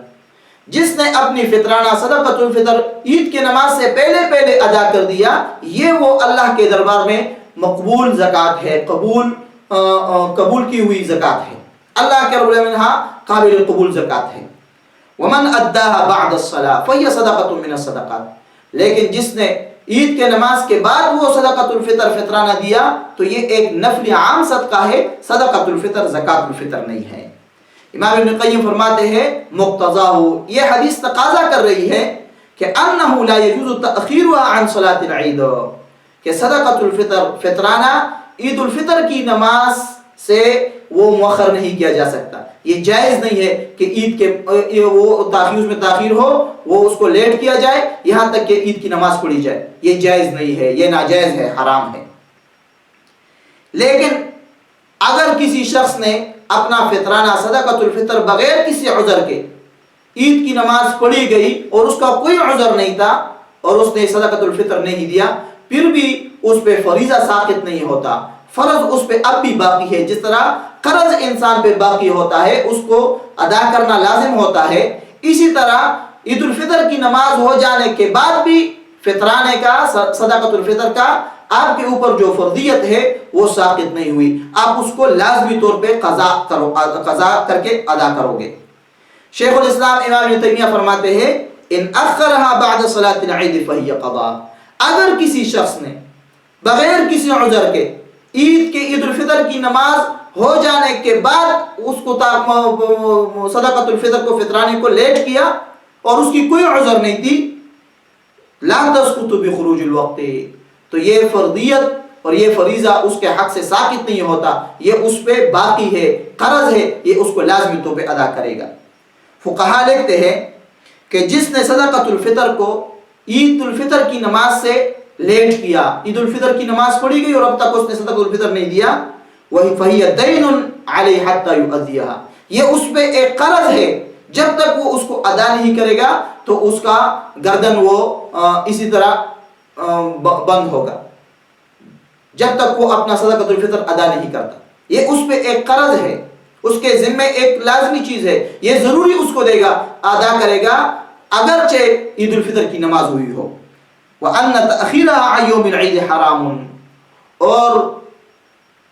جس نے اپنی فطرانہ صدقۃ الفطر عید کے نماز سے پہلے ادا کر دیا, یہ وہ اللہ کے دربار میں مقبول زکوٰۃ ہے, قبول کی ہوئی زکوٰۃ ہے. اللہ کے رب العالمین قابل قبول زکوٰۃ ہے. ومن اداها بعد الصلاۃ فهي صدقۃ من الصدقات. لیکن جس نے عید کے نماز کے بعد وہ صدقۃ الفطر فطرانہ دیا تو یہ ایک نفل عام صدقہ ہے, صدقۃ الفطر زکوٰۃ الفطر نہیں ہے. امام ابن قیم فرماتے ہیں مقتضاہ, یہ حدیث تقاضا کر رہی ہے کہ انہ لا یجوز تاخیرها عن صلاۃ العید, کہ صدقۃ الفطر فطرانہ عید الفطر کی نماز سے وہ مؤخر نہیں کیا جا سکتا. یہ جائز نہیں ہے کہ عید کے وہ تاخیر میں تاخیر ہو, وہ اس کو لیٹ کیا جائے یہاں تک کہ عید کی نماز پڑھی جائے. یہ جائز نہیں ہے, یہ ناجائز ہے, حرام ہے. لیکن اگر کسی شخص نے اپنا فطرانہ صدقۃ الفطر بغیر کسی عذر کے عید کی نماز پڑھی گئی اور اس کا کوئی عذر نہیں تھا اور اس نے صدقۃ الفطر نہیں دیا, پھر بھی اس پہ فریضہ ساقط نہیں ہوتا, فرض اس پہ اب بھی باقی ہے. جس طرح قرض انسان پہ باقی ہوتا ہے, اس کو ادا کرنا لازم ہوتا ہے, اسی طرح عید الفطر کی نماز ہو جانے کے بعد بھی فطرانے کا صدقۃ الفطر کا آپ کے اوپر جو فرضیت ہے وہ ساقط نہیں ہوئی, آپ اس کو لازمی طور پہ قضا کر کے ادا کرو گے. شیخ الاسلام امام ابن تیمیہ فرماتے ہیں ان اخرها بعد صلاۃ العید فهي قضاء. اگر کسی شخص نے بغیر کسی عذر کے عید الفطر کی نماز ہو جانے کے بعد اس کو صدقۃ الفطر کو فطرانے کو لیٹ کیا اور اس کی کوئی عذر نہیں تھی, لا تسقط بخروج الوقت, تو یہ فرضیت اور یہ فریضہ اس کے حق سے ساقط نہیں ہوتا, یہ اس پہ باقی ہے, قرض ہے, یہ اس کو لازمی طور پہ ادا کرے گا. فقہا لکھتے ہیں کہ جس نے صدقۃ الفطر کو عید الفطر کی نماز سے لیٹ کیا, عید الفطر کی نماز پڑھی گئی اور اب تک اس نے صدقۃ الفطر نہیں دیا, وہی فہی دین علیہ حتی یؤدیہا, یہ اس پہ ایک قرض ہے, جب تک وہ اس کو ادا نہیں کرے گا تو اس کا گردن وہ اسی طرح بند ہوگا, جب تک وہ اپنا صدقۃ الفطر ادا نہیں کرتا. یہ اس پہ ایک قرض ہے, اس کے ذمے ایک لازمی چیز ہے, یہ ضروری اس کو دے گا, ادا کرے گا اگرچہ عید الفطر کی نماز ہوئی ہو. وَأَنَّ تَأْخِيرَهَا عَنْ يَوْمِ الْعِيدِ حَرَامٌ, اور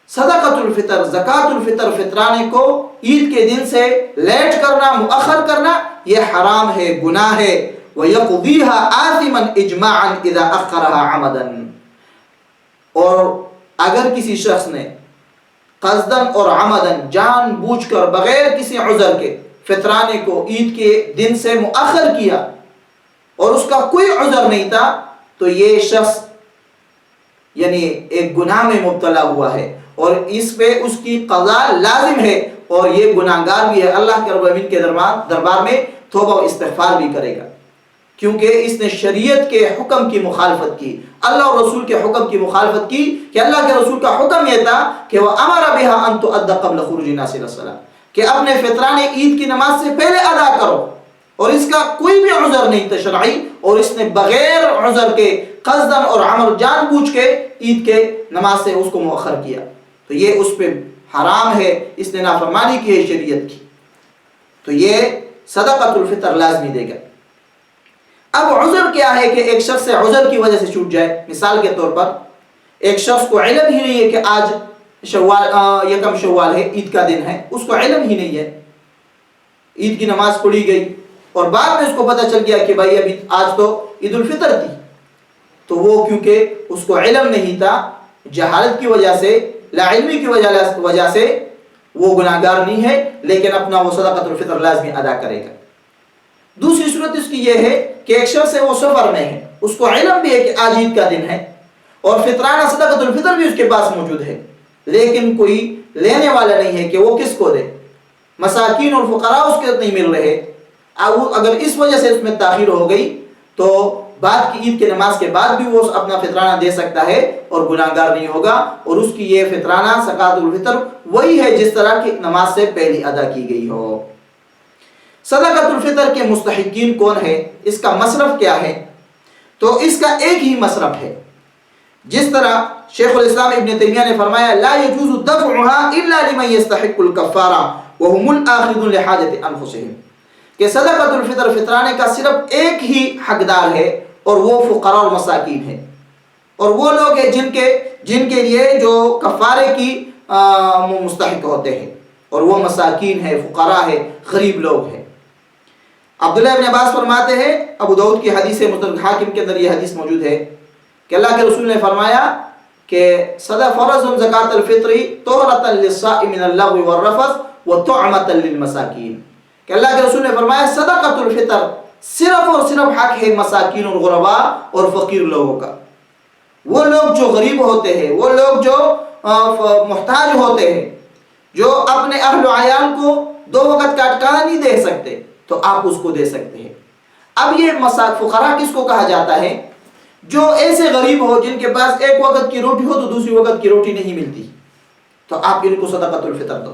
صدقۃ الفطر زکوٰۃ الفطر فطرانے کو عید کے دن سے لیٹ کرنا, مؤخر کرنا, یہ حرام ہے, گناہ ہے. وَيَقْضِيهَا آثِمًا إِجْمَاعًا إِذَا أَخَّرَهَا عَمَدًا, اور اگر کسی شخص نے قصداً اور عمداً جان بوجھ کر بغیر کسی عذر کے فطرانے کو عید کے دن سے مؤخر کیا اور اس کا کوئی عذر نہیں تھا, تو یہ شخص یعنی ایک گناہ میں مبتلا ہوا ہے اور اس پہ اس کی قضا لازم ہے, اور یہ گناہگار بھی ہے, اللہ کے رب العالمین کے دربار میں توبہ و استغفار بھی کرے گا, کیونکہ اس نے شریعت کے حکم کی مخالفت کی, اللہ اور رسول کے حکم کی مخالفت کی. کہ اللہ کے رسول کا حکم یہ تھا کہ وہ امر بها ان تؤدى قبل خروج الناس الى الصلاة, کہ اپنے فطرانے عید کی نماز سے پہلے ادا کرو, اور اس کا کوئی بھی عذر نہیں تھا شرعی, اور اس نے بغیر عذر کے قصدن اور عمر جان بوجھ کے عید کے نماز سے اس کو مؤخر کیا تو یہ اس پہ حرام ہے، اس نے نافرمانی کی ہے شریعت کی، تو یہ صدقۃ الفطر لازمی دے گا۔ اب عذر کیا ہے کہ ایک شخص سے عذر کی وجہ سے چھوٹ جائے، مثال کے طور پر ایک شخص کو علم ہی نہیں ہے کہ آج یکم شوال ہے، عید کا دن ہے، اس کو علم ہی نہیں ہے، عید کی نماز پڑھی گئی اور بعد میں اس کو پتہ چل گیا کہ بھائی ابھی آج تو عید الفطر تھی، تو وہ کیونکہ اس کو علم نہیں تھا، جہالت کی وجہ سے، لا علمی کی وجہ سے وہ گناہگار نہیں ہے، لیکن اپنا وہ صدقۃ الفطر لازمی ادا کرے گا۔ دوسری صورت اس کی یہ ہے کہ ایک شخص ہے وہ سفر میں ہے، اس کو علم بھی ہے کہ آج عید کا دن ہے اور فطرانہ صدقۃ الفطر بھی اس کے پاس موجود ہے، لیکن کوئی لینے والا نہیں ہے کہ وہ کس کو دے، مساکین اور فقراء اس کے نہیں مل رہے، اگر اس وجہ سے اس میں تاخیر ہو گئی تو بعد کی عید کے نماز کے بعد بھی وہ اپنا فطرانہ دے سکتا ہے اور گناہگار نہیں ہوگا، اور اس کی یہ فطرانہ زکوٰۃ الفطر وہی ہے جس طرح کی نماز سے پہلی ادا کی گئی ہو۔ صدقۃ الفطر کے مستحقین کون ہے، اس کا مصرف کیا ہے؟ تو اس کا ایک ہی مصرف ہے، جس طرح شیخ الاسلام ابن تیمیہ نے فرمایا لا يجوز دفعها الا لمن يستحق الكفارہ وهم الآخذون لحاجت انفسهم، کہ صدقۃ الفطر فطرانے کا صرف ایک ہی حقدار ہے اور وہ فقراء اور مساکین ہیں، اور وہ لوگ ہیں جن کے لیے جو کفارے کی مستحق ہوتے ہیں، اور وہ مساکین ہیں، فقراء ہیں، غریب لوگ ہیں۔ عبداللہ ابن عباس فرماتے ہیں، ابو داؤد کی حدیث مستدرک حاکم کے اندر یہ حدیث موجود ہے کہ اللہ کے رسول نے فرمایا کہ صدق فرض زکوٰۃ الفطر طہرۃ للصائم من اللغو والرفث وطعمۃ للمساکین، کہ اللہ کے رسول نے فرمایا صدقۃ الفطر صرف اور صرف حق ہے مساکین اور غرباء اور فقیر لوگوں کا، وہ لوگ جو غریب ہوتے ہیں، وہ لوگ جو محتاج ہوتے ہیں، جو اپنے اہل و عیال کو 2 وقت کا ٹکانہ نہیں دے سکتے، تو آپ اس کو دے سکتے ہیں۔ اب یہ فقراء کس کو کہا جاتا ہے؟ جو ایسے غریب ہو جن کے پاس ایک وقت کی روٹی ہو تو دوسری وقت کی روٹی نہیں ملتی، تو آپ ان کو صدقۃ الفطر دو۔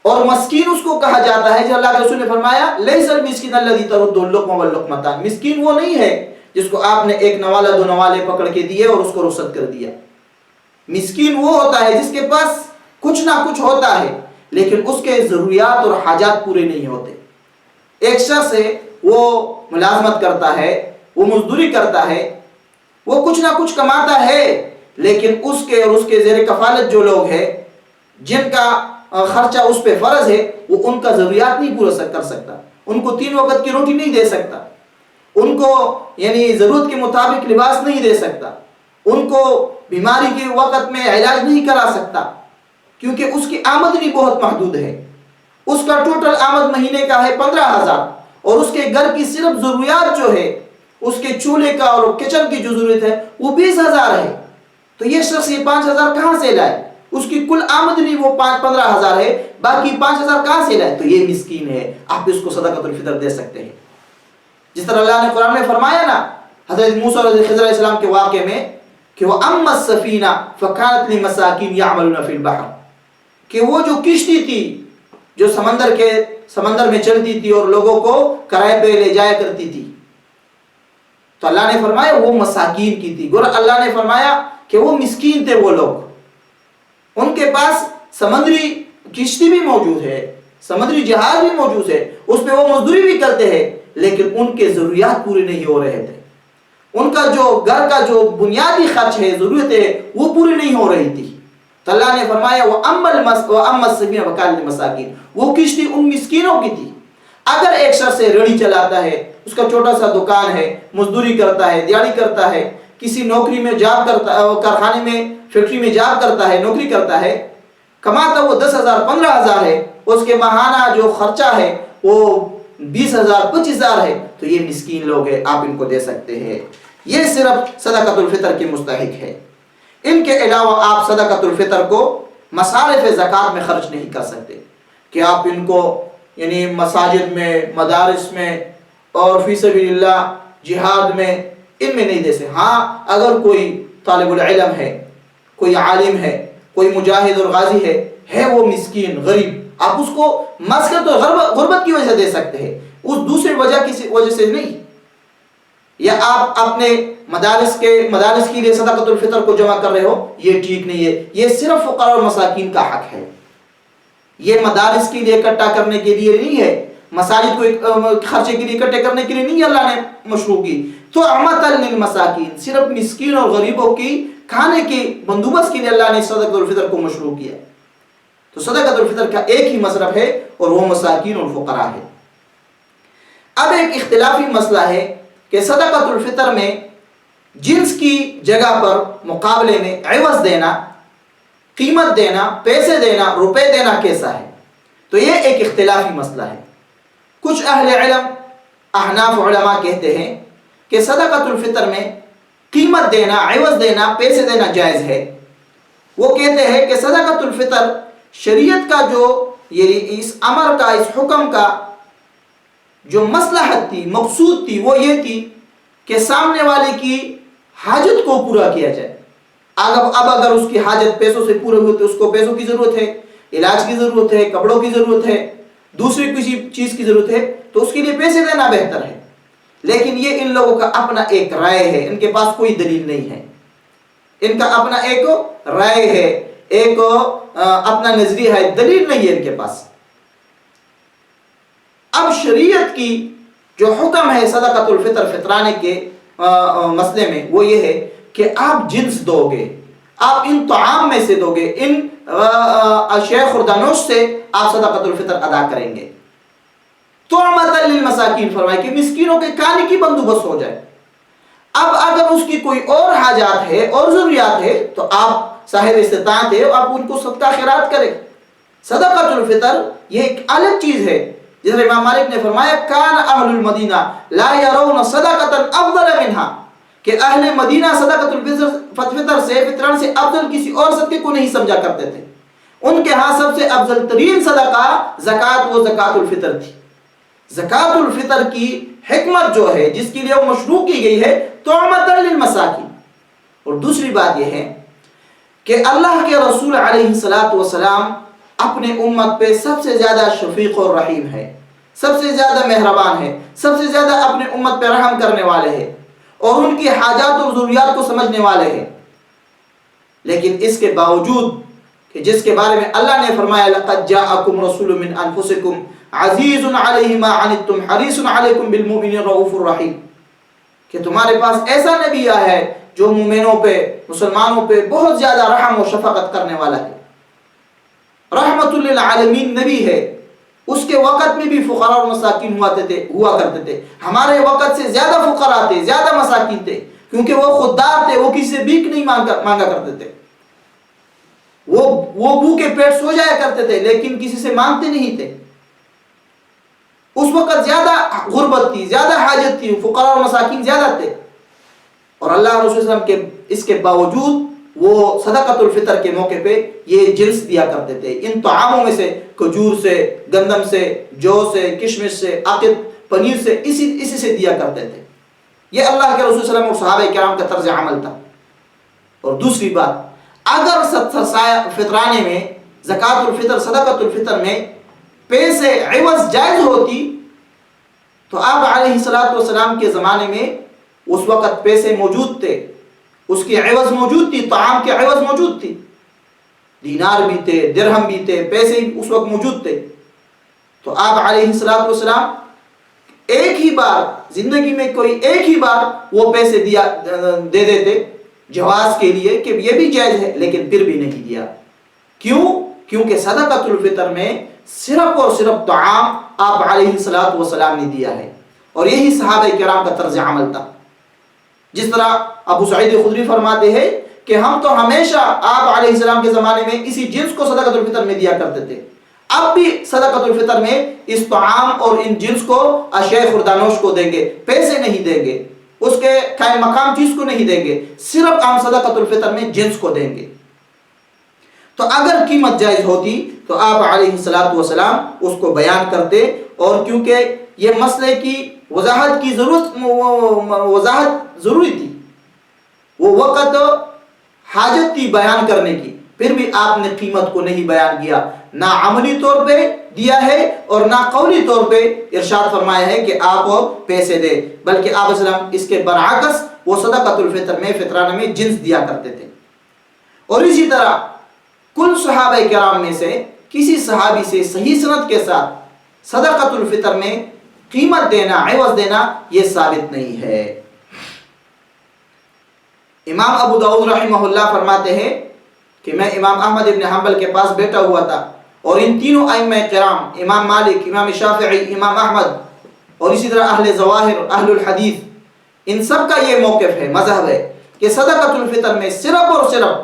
اور مسکین اس کو کہا جاتا ہے جو اللہ کے رسول نے فرمایا لیس المسکین الذی ترد اللقمہ واللقمتان، مسکین وہ نہیں ہے جس کو آپ نے ایک نوالہ 2 نوالے پکڑ کے دیے اور اس کو رخصت کر دیا۔ مسکین وہ ہوتا ہے جس کے پاس کچھ نہ کچھ ہوتا ہے لیکن اس کے ضروریات اور حاجات پورے نہیں ہوتے۔ ایک شخص ہے وہ ملازمت کرتا ہے، وہ مزدوری کرتا ہے، وہ کچھ نہ کچھ کماتا ہے، لیکن اس کے اور اس کے زیر کفالت جو لوگ ہیں جن کا خرچہ اس پہ فرض ہے، وہ ان کا ضروریات نہیں پورا کر سکتا، ان کو 3 وقت کی روٹی نہیں دے سکتا، ان کو یعنی ضرورت کے مطابق لباس نہیں دے سکتا، ان کو بیماری کے وقت میں علاج نہیں کرا سکتا، کیونکہ اس کی آمدنی بہت محدود ہے۔ اس کا ٹوٹل آمد مہینے کا ہے 15,000 اور اس کے گھر کی صرف ضروریات جو ہے، اس کے چولہے کا اور کچن کی جو ضرورت ہے وہ 20,000 ہے، تو یہ شخص یہ 5,000 کہاں سے لائے؟ اس کی کل آمدنی وہ 15,000 ہے، باقی 5,000 کہاں سے لائے؟ تو یہ مسکین ہے، آپ اس کو صدقۃ الفطر دے سکتے ہیں۔ جس طرح اللہ نے قرآن میں فرمایا نا حضرت موسیٰ اور خضر علیہ السلام کے واقعے میں کہ وہ اما السفینہ فکانت لمساکین یعملون فی البحر، کہ وہ جو کشتی تھی جو سمندر میں چلتی تھی اور لوگوں کو کرائے پہ لے جایا کرتی تھی، تو اللہ نے فرمایا وہ مساکین کی تھی۔ گویا اللہ نے فرمایا کہ وہ مسکین تھے، وہ لوگ ان کے پاس سمندری کشتی بھی موجود ہے، سمندری جہاز بھی موجود ہے، اس پہ وہ مزدوری بھی کرتے ہیں، لیکن ان کے ضروریات پورے نہیں ہو رہے تھے، ان کا جو گھر کا جو بنیادی خرچ ہے، ضرورت ہے، وہ پوری نہیں ہو رہی تھی۔ تو اللہ نے فرمایا وَأَمَّا السَّفِينَةُ فَكَانَتْ لِلْمَسَاكِينِ، وہ کشتی ان مسکینوں کی تھی۔ اگر ایک شخص ریڑھی چلاتا ہے، اس کا چھوٹا سا دکان ہے، مزدوری کرتا ہے، دیہڑی کرتا ہے، کسی نوکری میں جاب کرتا ہے، کارخانے میں فیکٹری میں جاب کرتا ہے، نوکری کرتا ہے، کماتا وہ 10,000 15,000 ہے، اس کے ماہانہ جو خرچہ ہے وہ 20,000 25,000 ہے، تو یہ مسکین لوگ ہیں، آپ ان کو دے سکتے ہیں۔ یہ صرف صدقۃ الفطر کے مستحق ہے۔ ان کے علاوہ آپ صدقۃ الفطر کو مصارف زکوٰۃ میں خرچ نہیں کر سکتے کہ آپ ان کو یعنی مساجد میں، مدارس میں اور فی سبیل اللہ جہاد میں ان میں نہیں دے سکتے۔ ہاں اگر کوئی طالب العلم ہے، کوئی عالم ہے، کوئی مجاہد اور غازی ہے وہ مسکین غریب، آپ اس کو مسکت اور غربت کی وجہ سے دے سکتے ہیں، اس دوسری وجہ کسی وجہ سے نہیں۔ یا آپ اپنے مدارس کے لیے صدقۃ الفطر کو جمع کر رہے ہو، یہ ٹھیک نہیں ہے. یہ صرف فقراء اور مساکین کا حق ہے. یہ مدارس کے لیے اکٹھا کرنے کے لیے نہیں ہے، مساجد کو خرچے کے لیے اکٹھے کرنے کے لیے نہیں اللہ نے مشروع کی. تو رحمت للمساکین، صرف مسکین اور غریبوں کی کھانے کے بندوبست کے لیے اللہ نے صدقۃ الفطر کو مشروع کیا. تو صدقۃ الفطر کا ایک ہی مصرف ہے اور وہ مساکین اور فقراء ہے. اب ایک اختلافی مسئلہ ہے کہ صدقۃ الفطر میں جنس کی جگہ پر مقابلے میں عوض دینا، قیمت دینا، پیسے دینا، روپے دینا کیسا ہے. تو یہ ایک اختلافی مسئلہ ہے. کچھ اہل علم، احناف علماء کہتے ہیں کہ صدقۃ الفطر میں قیمت دینا، عوض دینا، پیسے دینا جائز ہے. وہ کہتے ہیں کہ صدقۃ الفطر شریعت کا جو اس امر کا، اس حکم کا جو مصلحت تھی، مقصود تھی، وہ یہ تھی کہ سامنے والے کی حاجت کو پورا کیا جائے. اب اگر اس کی حاجت پیسوں سے پورے ہوئی تو اس کو پیسوں کی ضرورت ہے، علاج کی ضرورت ہے، کپڑوں کی ضرورت ہے، دوسری کسی چیز کی ضرورت ہے، تو اس کے لیے پیسے دینا بہتر ہے. لیکن یہ ان لوگوں کا اپنا ایک رائے ہے، ان کے پاس کوئی دلیل نہیں ہے. ان کا اپنا ایک رائے ہے، ایک اپنا نظریہ ہے، دلیل نہیں ہے ان کے پاس. اب شریعت کی جو حکم ہے صدقۃ الفطر فطرانے کے مسئلے میں، وہ یہ ہے کہ آپ جنس دو گے، آپ ان طعام میں سے دو گے، ان اشیاء خوردانوش سے آپ صدقۃ الفطر ادا کریں گے. طعمۃ للمساکین فرمائے کہ مسکینوں کے کھانے کی بندوبست ہو جائے. اب اگر اس کی کوئی اور حاجات ہے اور ضروریات ہے تو آپ صاحب استطاعت ہے، آپ ان کو صدقہ خیرات کریں. صدقۃ الفطر یہ ایک الگ چیز ہے. جیسے امام مالک نے فرمایا کان اہل المدینہ لا یرون صدقۃ افضل منہا، کہ اہل مدینہ صدقۃ الفطر سے، فطران سے افضل کسی اور صدقے کو نہیں سمجھا کرتے تھے. ان کے ہاں سب سے افضل ترین صدقہ زکوٰۃ و زکوٰۃ الفطر تھی. زکوٰۃ الفطر کی حکمت جو ہے، جس کے لیے وہ مشروع کی گئی ہے، طعمۃ للمساکین. اور دوسری بات یہ ہے کہ اللہ کے رسول علیہ الصلوۃ والسلام اپنے امت پہ سب سے زیادہ شفیق اور رحیم ہے، سب سے زیادہ مہربان ہے، سب سے زیادہ اپنے امت پہ رحم کرنے والے ہیں اور ان کی حاجات اور ضروریات کو سمجھنے والے ہیں. لیکن اس کے باوجود کہ جس کے بارے میں اللہ نے فرمایا لقد جاءکم رسول من انفسکم عزیز علیہ ما عنتم حریص علیکم بالمؤمنین رؤوف الرحیم، کہ تمہارے پاس ایسا نبی آیا ہے جو مومنوں پہ، مسلمانوں پہ بہت زیادہ رحم و شفقت کرنے والا ہے. رحمت للعالمین نبی ہے. اس کے وقت میں بھی فقراء اور مساکین ہوا کرتے تھے. ہمارے وقت سے زیادہ فقراء تھے، زیادہ مساکین تھے، کیونکہ وہ خوددار تھے، وہ کسی سے بھیک نہیں مانگا کرتے تھے. وہ بھوکے پیٹ سو جایا کرتے تھے لیکن کسی سے مانگتے نہیں تھے. اس وقت زیادہ غربت تھی، زیادہ حاجت تھی، فقراء اور مساکین زیادہ تھے. اور اللہ رسول صلی اللہ علیہ وسلم کے اس کے باوجود وہ صدقۃ الفطر کے موقع پہ یہ جنس دیا کرتے تھے. ان طعاموں میں سے کھجور سے، گندم سے، جو سے، کشمش سے، عقد، پنیر سے، اسی سے دیا کرتے تھے. یہ اللہ کے رسول صلی اللہ علیہ وسلم اور صحابہ کرام کا طرز عمل تھا. اور دوسری بات، اگر فطرانے میں، زکوٰۃ الفطر، صدقۃ الفطر میں پیسے عوض جائز ہوتی تو آپ علیہ الصلوۃ والسلام کے زمانے میں اس وقت پیسے موجود تھے، اس کی عوض موجود تھی، طعام کے عوض موجود تھی، دینار بھی تھے، درہم بھی تھے، پیسے اس وقت موجود تھے. تو آپ علیہ الصلوۃ والسلام ایک ہی بار زندگی میں کوئی ایک ہی بار وہ پیسے دے دیتے جواز کے لیے کہ یہ بھی جائز ہے، لیکن پھر بھی نہیں دیا. کیوں؟ کیونکہ صدقۃ الفطر میں صرف اور صرف طعام آپ علیہ الصلوۃ والسلام نے دیا ہے. اور یہی صحابہ کرام کا طرز عمل تھا. جس طرح ابو سعید خدری فرماتے ہیں کہ ہم تو ہمیشہ آپ علیہ السلام کے زمانے میں اسی جنس کو صدقۃ الفطر میں دیا کرتے تھے، اب بھی صدقۃ الفطر میں اس طعام اور ان جنس کو، اشیاء خوردانوش کو دیں گے، پیسے نہیں دیں گے، اس کے قائم مقام چیز کو نہیں دیں گے، صرف ہم صدقۃ الفطر میں جنس کو دیں گے. تو اگر قیمت جائز ہوتی تو آپ علیہ الصلوۃ والسلام اس کو بیان کرتے. اور کیونکہ یہ مسئلے کی وضاحت ضروری تھی، وہ وقت حاجت تھی بیان کرنے کی، پھر بھی آپ نے قیمت کو نہیں بیان کیا. نہ عملی طور پہ دیا ہے اور نہ قولی طور پہ ارشاد فرمایا ہے کہ آپ پیسے دے، بلکہ آپ اسلام اس کے برعکس وہ صدقۃ الفطر میں فطرانہ میں جنس دیا کرتے تھے۔ اور اسی طرح کل صحابہ کرام میں سے کسی صحابی سے صحیح سند کے ساتھ صدقۃ الفطر میں قیمت دینا، عوض دینا یہ ثابت نہیں ہے۔ امام ابو داؤد رحمہ اللہ فرماتے ہیں کہ میں امام احمد ابن حنبل کے پاس بیٹھا ہوا تھا، اور ان تینوں ائمہ کرام امام مالک، امام شافعی، امام احمد اور اسی طرح اہل ظواہر، اہل الحدیث، ان سب کا یہ موقف ہے، مذہب ہے کہ صدقۃ الفطر میں صرف اور صرف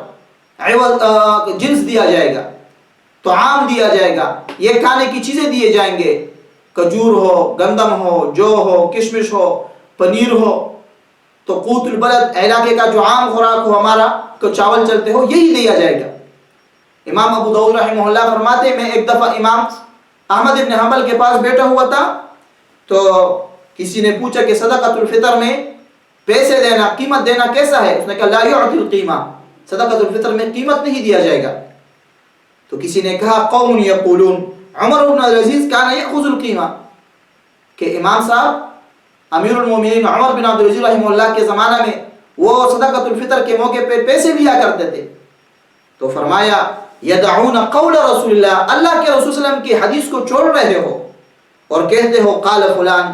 عوض جنس دیا جائے گا، طعام دیا جائے گا، یہ کھانے کی چیزیں دیے جائیں گے، کھجور ہو، گندم ہو، جو ہو، کشمش ہو، پنیر ہو، تو قوت البلد علاقے کا جو عام خوراک ہو ہمارا، تو چاول چلتے ہو، یہی دیا جائے گا۔ امام ابو داؤد رحمہ اللہ فرماتے ہیں میں ایک دفعہ امام احمد ابن حنبل کے پاس بیٹھا ہوا تھا، تو کسی نے پوچھا کہ صدقۃ الفطر میں پیسے دینا، قیمت دینا کیسا ہے؟ اس نے کہا لا یعطی القیمہ، صدقۃ الفطر میں قیمت نہیں دیا جائے گا۔ تو کسی نے کہا قوم یقولون عمر بن عبدالعزیز کان یأخذ القیمہ، کہ امام صاحب امیر المومنین عمر بن عبدالعزیز رحمہ اللہ کے زمانہ میں وہ صدقۃ الفطر کے موقع پہ پیسے لیا کرتے تھے۔ تو فرمایا یدعون قول رسول اللہ، اللہ کے رسول صلی اللہ علیہ وسلم کی حدیث کو چھوڑ رہے ہو اور کہتے ہو قال فلان،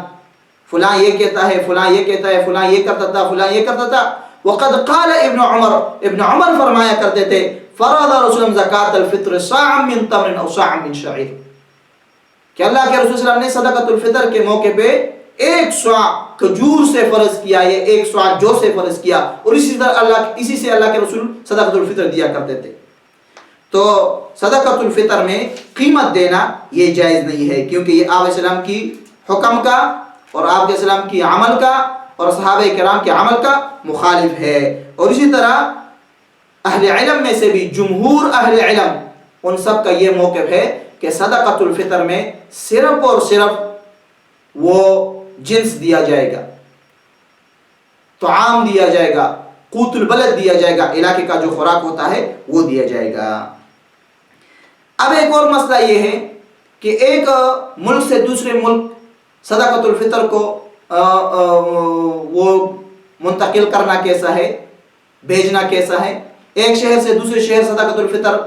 فلاں یہ کہتا ہے، فلاں یہ کہتا ہے، فلاں یہ کرتا تھا، فلاں یہ کرتا تھا۔ وقد قال ابن عمر، ابن عمر فرمایا کرتے تھے فرض رسول اللہ زکاۃ الفطر صاعا من تمر او صاعا من شعیر، کہ اللہ کے رسول صلی اللہ علیہ وسلم نے صدقۃ الفطر کے موقع پہ ایک صاع کھجور سے فرض کیا، یہ ایک صاع جو سے فرض کیا، اور اسی سے اللہ کے رسول صدقۃ الفطر دیا کرتے تھے۔ تو صدقۃ الفطر میں قیمت دینا یہ جائز نہیں ہے، کیونکہ یہ آپ السلام کی حکم کا اور آپ کے السلام کی عمل کا اور صحابہ کرام کے عمل کا مخالف ہے۔ اور اسی طرح اہل علم میں سے بھی جمہور اہل علم ان سب کا یہ موقف ہے کہ صدقۃ الفطر میں صرف اور صرف وہ جنس دیا جائے گا، طعام دیا جائے گا، قوت البلد دیا جائے گا، علاقے کا جو خوراک ہوتا ہے وہ دیا جائے گا۔ اب ایک اور مسئلہ یہ ہے کہ ایک ملک سے دوسرے ملک صدقۃ الفطر کو وہ منتقل کرنا کیسا ہے، بھیجنا کیسا ہے، ایک شہر سے دوسرے شہر صدقۃ الفطر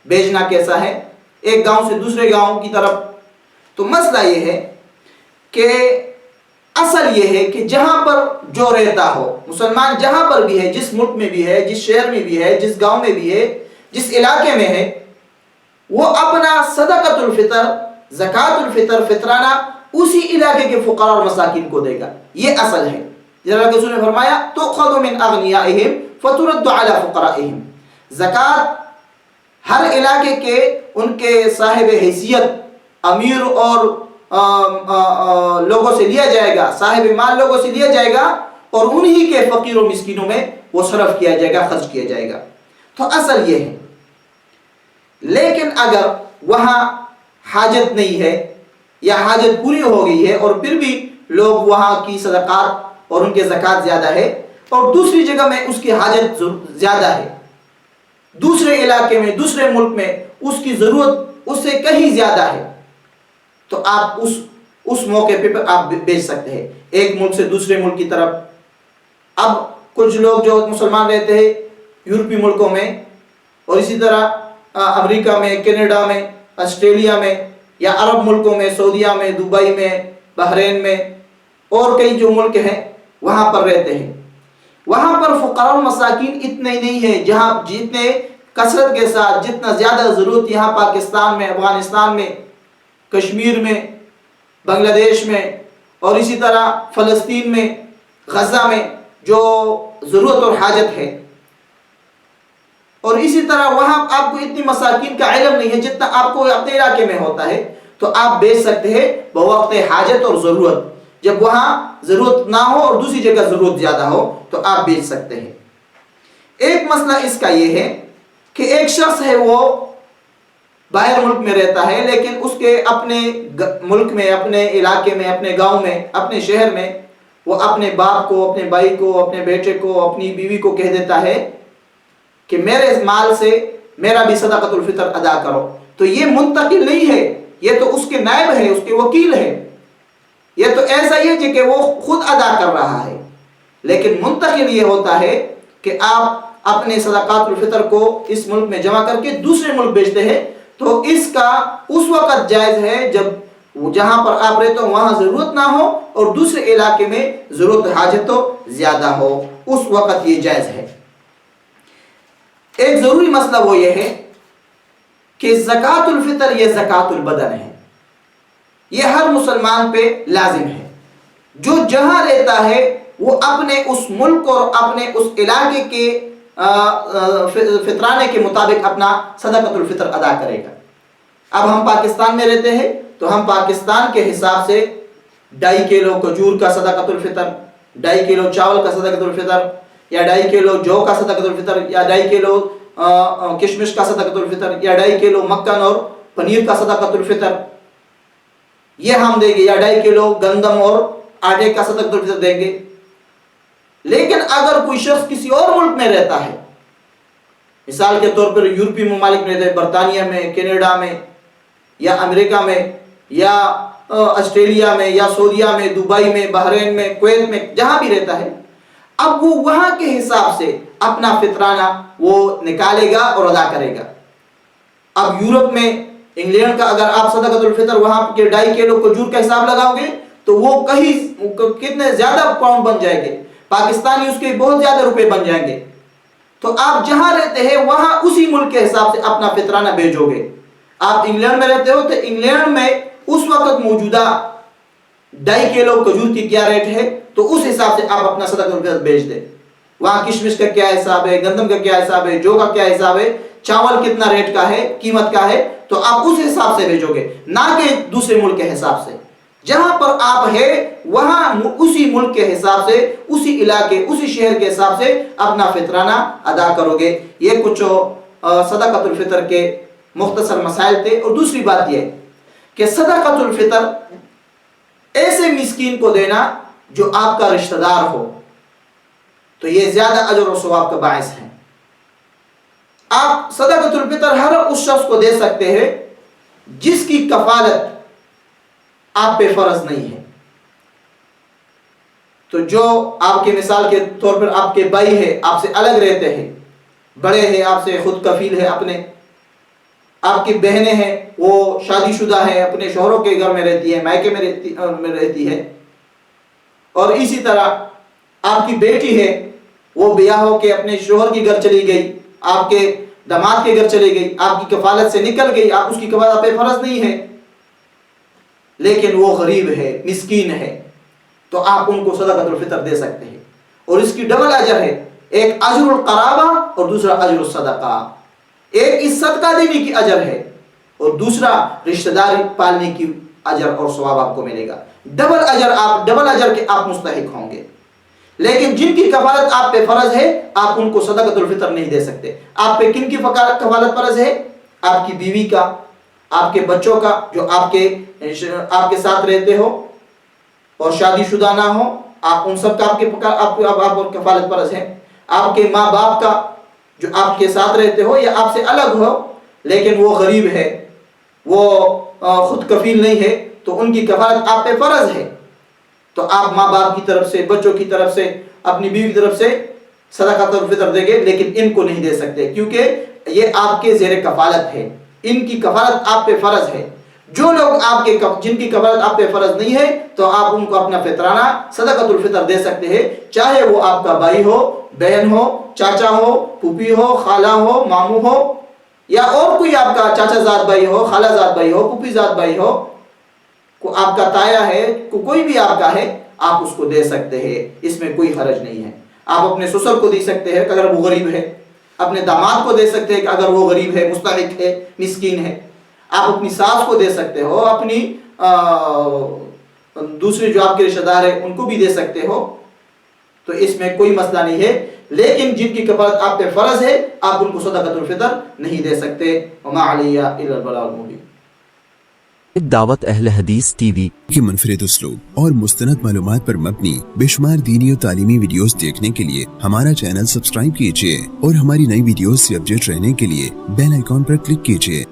بھیجنا کیسا ہے، ایک گاؤں سے دوسرے گاؤں کی طرف۔ تو مسئلہ یہ ہے کہ اصل یہ ہے کہ جہاں پر جو رہتا ہو مسلمان، جہاں پر بھی ہے، جس ملک میں بھی ہے، جس شہر میں بھی ہے، جس گاؤں میں بھی ہے، جس علاقے میں ہے، وہ اپنا صدقۃ الفطر، زکوٰۃ الفطر، فطرانہ اسی علاقے کے فقراء اور مساکین کو دے گا، یہ اصل ہے۔ اللہ کے رسول نے فرمایا تؤخذ من اغنیائہم فترد علی فقرائہم، زکوٰۃ ہر علاقے کے ان کے صاحب حیثیت امیر اور لوگوں سے لیا جائے گا، صاحب مال لوگوں سے لیا جائے گا، اور انہی کے فقیر و مسکینوں میں وہ صرف کیا جائے گا، خرچ کیا جائے گا۔ تو اصل یہ ہے۔ لیکن اگر وہاں حاجت نہیں ہے یا حاجت پوری ہو گئی ہے اور پھر بھی لوگ وہاں کی صدقات اور ان کے زکوٰۃ زیادہ ہے، اور دوسری جگہ میں اس کی حاجت زیادہ ہے، دوسرے علاقے میں، دوسرے ملک میں اس کی ضرورت اس سے کہیں زیادہ ہے، تو آپ اس موقع پہ آپ بیچ سکتے ہیں ایک ملک سے دوسرے ملک کی طرف۔ اب کچھ لوگ جو مسلمان رہتے ہیں یورپی ملکوں میں، اور اسی طرح امریکہ میں، کینیڈا میں، آسٹریلیا میں، یا عرب ملکوں میں، سعودیہ میں، دبئی میں، بحرین میں، اور کئی جو ملک ہیں وہاں پر رہتے ہیں۔ وہاں پر فقراء و مساکین اتنے نہیں ہیں جہاں جتنے کثرت کے ساتھ جتنا زیادہ ضرورت یہاں پاکستان میں، افغانستان میں، کشمیر میں، بنگلہ دیش میں، اور اسی طرح فلسطین میں، غزہ میں جو ضرورت اور حاجت ہے، اور اسی طرح وہاں آپ کو اتنی مساکین کا علم نہیں ہے جتنا آپ کو اپنے علاقے میں ہوتا ہے، تو آپ بیچ سکتے ہیں بوقت حاجت اور ضرورت۔ جب وہاں ضرورت نہ ہو اور دوسری جگہ ضرورت زیادہ ہو تو آپ بیچ سکتے ہیں۔ ایک مسئلہ اس کا یہ ہے کہ ایک شخص ہے وہ باہر ملک میں رہتا ہے، لیکن اس کے اپنے ملک میں، اپنے علاقے میں، اپنے گاؤں میں، اپنے شہر میں وہ اپنے باپ کو، اپنے بھائی کو، اپنے بیٹے کو، اپنی بیوی کو کہہ دیتا ہے کہ میرے مال سے میرا بھی صدقۃ الفطر ادا کرو، تو یہ منتقل نہیں ہے، یہ تو اس کے نائب ہے، اس کے وکیل ہے، یہ تو ایسا ہی ہے کہ وہ خود ادا کر رہا ہے. لیکن منتقل یہ ہوتا ہے کہ آپ اپنے صدقات الفطر کو اس ملک میں جمع کر کے دوسرے ملک بھیجتے ہیں، تو اس کا اس وقت جائز ہے جب جہاں پر آپ رہتے ہو وہاں ضرورت نہ ہو اور دوسرے علاقے میں ضرورت حاجت تو زیادہ ہو، اس وقت یہ جائز ہے. ایک ضروری مسئلہ وہ یہ ہے کہ زکوٰۃ الفطر یہ زکوٰۃ البدن ہے، یہ ہر مسلمان پہ لازم ہے. جو جہاں رہتا ہے وہ اپنے اس ملک اور اپنے اس علاقے کے فطرانے کے مطابق اپنا صدقۃ الفطر ادا کرے گا. اب ہم پاکستان میں رہتے ہیں تو ہم پاکستان کے حساب سے 2.5 کلو کھجور کا صدقۃ الفطر، 2.5 کلو چاول کا صدقۃ الفطر، یا 2.5 کلو جو کا صدقۃ الفطر، یا 2.5 کلو کشمش کا صدقۃ الفطر، یا 2.5 کلو مکھن اور پنیر کا صدقۃ الفطر یہ ہم دیں گے، یا 2.5 کلو گندم اور آٹے کا صدقۃ الفطر دیں گے. لیکن اگر کوئی شخص کسی اور ملک میں رہتا ہے، مثال کے طور پر یورپی ممالک میں رہتا ہے، برطانیہ میں، کینیڈا میں، یا امریکہ میں، یا آسٹریلیا میں، یا سعودیہ میں، دبئی میں، بحرین میں، کویت میں، جہاں بھی رہتا ہے، اب وہ وہاں کے حساب سے اپنا فطرانہ وہ نکالے گا اور ادا کرے گا. اب یورپ میں، انگلینڈ کا اگر آپ صدقۃ الفطر وہاں کے 2.5 کلو کھجور کا حساب لگاؤ گے تو وہ کہیں کتنے زیادہ پاؤنڈ بن جائیں گے، پاکستانی اس کے بہت زیادہ روپے بن جائیں گے. تو آپ جہاں رہتے ہیں وہاں اسی ملک کے حساب سے اپنا فطرانہ بھیجو گے. آپ انگلینڈ میں رہتے ہو تو انگلینڈ میں اس وقت موجودہ 2.5 کلو کھجور کی کیا ریٹ ہے تو اس حساب سے آپ اپنا صدقۃ الفطر بھیج دیں. وہاں کشمش کا کیا حساب ہے، گندم کا کیا حساب ہے، جو کا کیا حساب ہے، چاول کتنا ریٹ کا ہے، قیمت کا ہے، تو آپ اس حساب سے بھیجو گے، نہ کہ دوسرے ملک کے حساب سے. جہاں پر آپ ہیں وہاں اسی ملک کے حساب سے، اسی علاقے، اسی شہر کے حساب سے اپنا فطرانہ ادا کرو گے. یہ کچھ صدقۃ الفطر کے مختصر مسائل تھے. اور دوسری بات یہ کہ صدقۃ الفطر ایسے مسکین کو دینا جو آپ کا رشتہ دار ہو تو یہ زیادہ اجر و ثواب کا باعث ہے. آپ صدقۃ الفطر ہر اس شخص کو دے سکتے ہیں جس کی کفالت آپ پہ فرض نہیں ہے. تو جو آپ کے مثال کے طور پر آپ کے بھائی ہے، آپ سے الگ رہتے ہیں، بڑے ہیں، آپ سے خود کفیل ہے، اپنے آپ کی بہنیں ہیں وہ شادی شدہ ہے، اپنے شوہروں کے گھر میں رہتی ہے، مائکے میں رہتی ہے، اور اسی طرح آپ کی بیٹی ہے وہ بیاہ ہو کے اپنے شوہر کے گھر چلی گئی، آپ کے داماد کے گھر چلی گئی، آپ کی کفالت سے نکل گئی، آپ اس کی کفالت پہ فرض نہیں ہے، لیکن وہ غریب ہے، مسکین ہے، تو آپ ان کو صدقۃ الفطر دے سکتے ہیں. اور اس کی ڈبل اجر ہے، ایک اجر القرابہ اور دوسرا اجر الصدقہ. ایک اس صدقہ دینے کی اجر ہے اور دوسرا رشتہ داری پالنے کی اجر اور ثواب آپ کو ملے گا. ڈبل اجر کے آپ مستحق ہوں گے. لیکن جن کی کفالت آپ پہ فرض ہے آپ ان کو صدقۃ الفطر نہیں دے سکتے. آپ پہ کن کی کفالت فرض ہے؟ آپ کی بیوی کا، آپ کے بچوں کا جو آپ کے ساتھ رہتے ہو اور شادی شدہ نہ ہو، آپ ان سب کا آپ کفالت فرض ہے. آپ کے ماں باپ کا جو آپ کے ساتھ رہتے ہو یا آپ سے الگ ہو لیکن وہ غریب ہے، وہ خود کفیل نہیں ہے، تو ان کی کفالت آپ پہ فرض ہے. تو آپ ماں باپ کی طرف سے، بچوں کی طرف سے، اپنی بیوی کی طرف سے صدقۃ الفطر دیں گے، لیکن ان کو نہیں دے سکتے کیونکہ یہ آپ کے زیر کفالت ہے، ان کی کفالت آپ پہ فرض ہے. جو لوگ جن کی کفالت آپ پہ فرض نہیں ہے تو آپ ان کو اپنا فطرانہ صدقۃ الفطر دے سکتے ہیں، چاہے وہ آپ کا بھائی ہو، بہن ہو، چاچا ہو، پھوپھی ہو، خالہ ہو، ماموں ہو، یا اور کوئی آپ کا چاچا زاد بھائی ہو، خالہ زاد بھائی ہو، پھوپھی زاد بھائی ہو، آپ کا تایا ہے، کوئی بھی آپ کا ہے، آپ اس کو دے سکتے ہیں، اس میں کوئی حرج نہیں ہے. آپ اپنے سسر کو دے سکتے ہیں اگر وہ غریب ہے، اپنے داماد کو دے سکتے ہیں اگر وہ غریب ہے، مستحق ہے، مسکین ہے. آپ اپنی ساس کو دے سکتے ہو، اپنی دوسرے جو آپ کے رشتہ دار ہیں ان کو بھی دے سکتے ہو، تو اس میں کوئی مسئلہ نہیں ہے. لیکن جن کی کفالت آپ پہ فرض ہے آپ ان کو صدقۃ الفطر نہیں دے سکتے. وما علیہ الا البلاغ المبین. دعوت اہل حدیث ٹی وی کی منفرد اسلوب اور مستند معلومات پر مبنی بے شمار دینی اور تعلیمی ویڈیوز دیکھنے کے لیے ہمارا چینل سبسکرائب کیجیے اور ہماری نئی ویڈیوز سے اپڈیٹ رہنے کے لیے بیل آئیکن پر کلک کیجیے.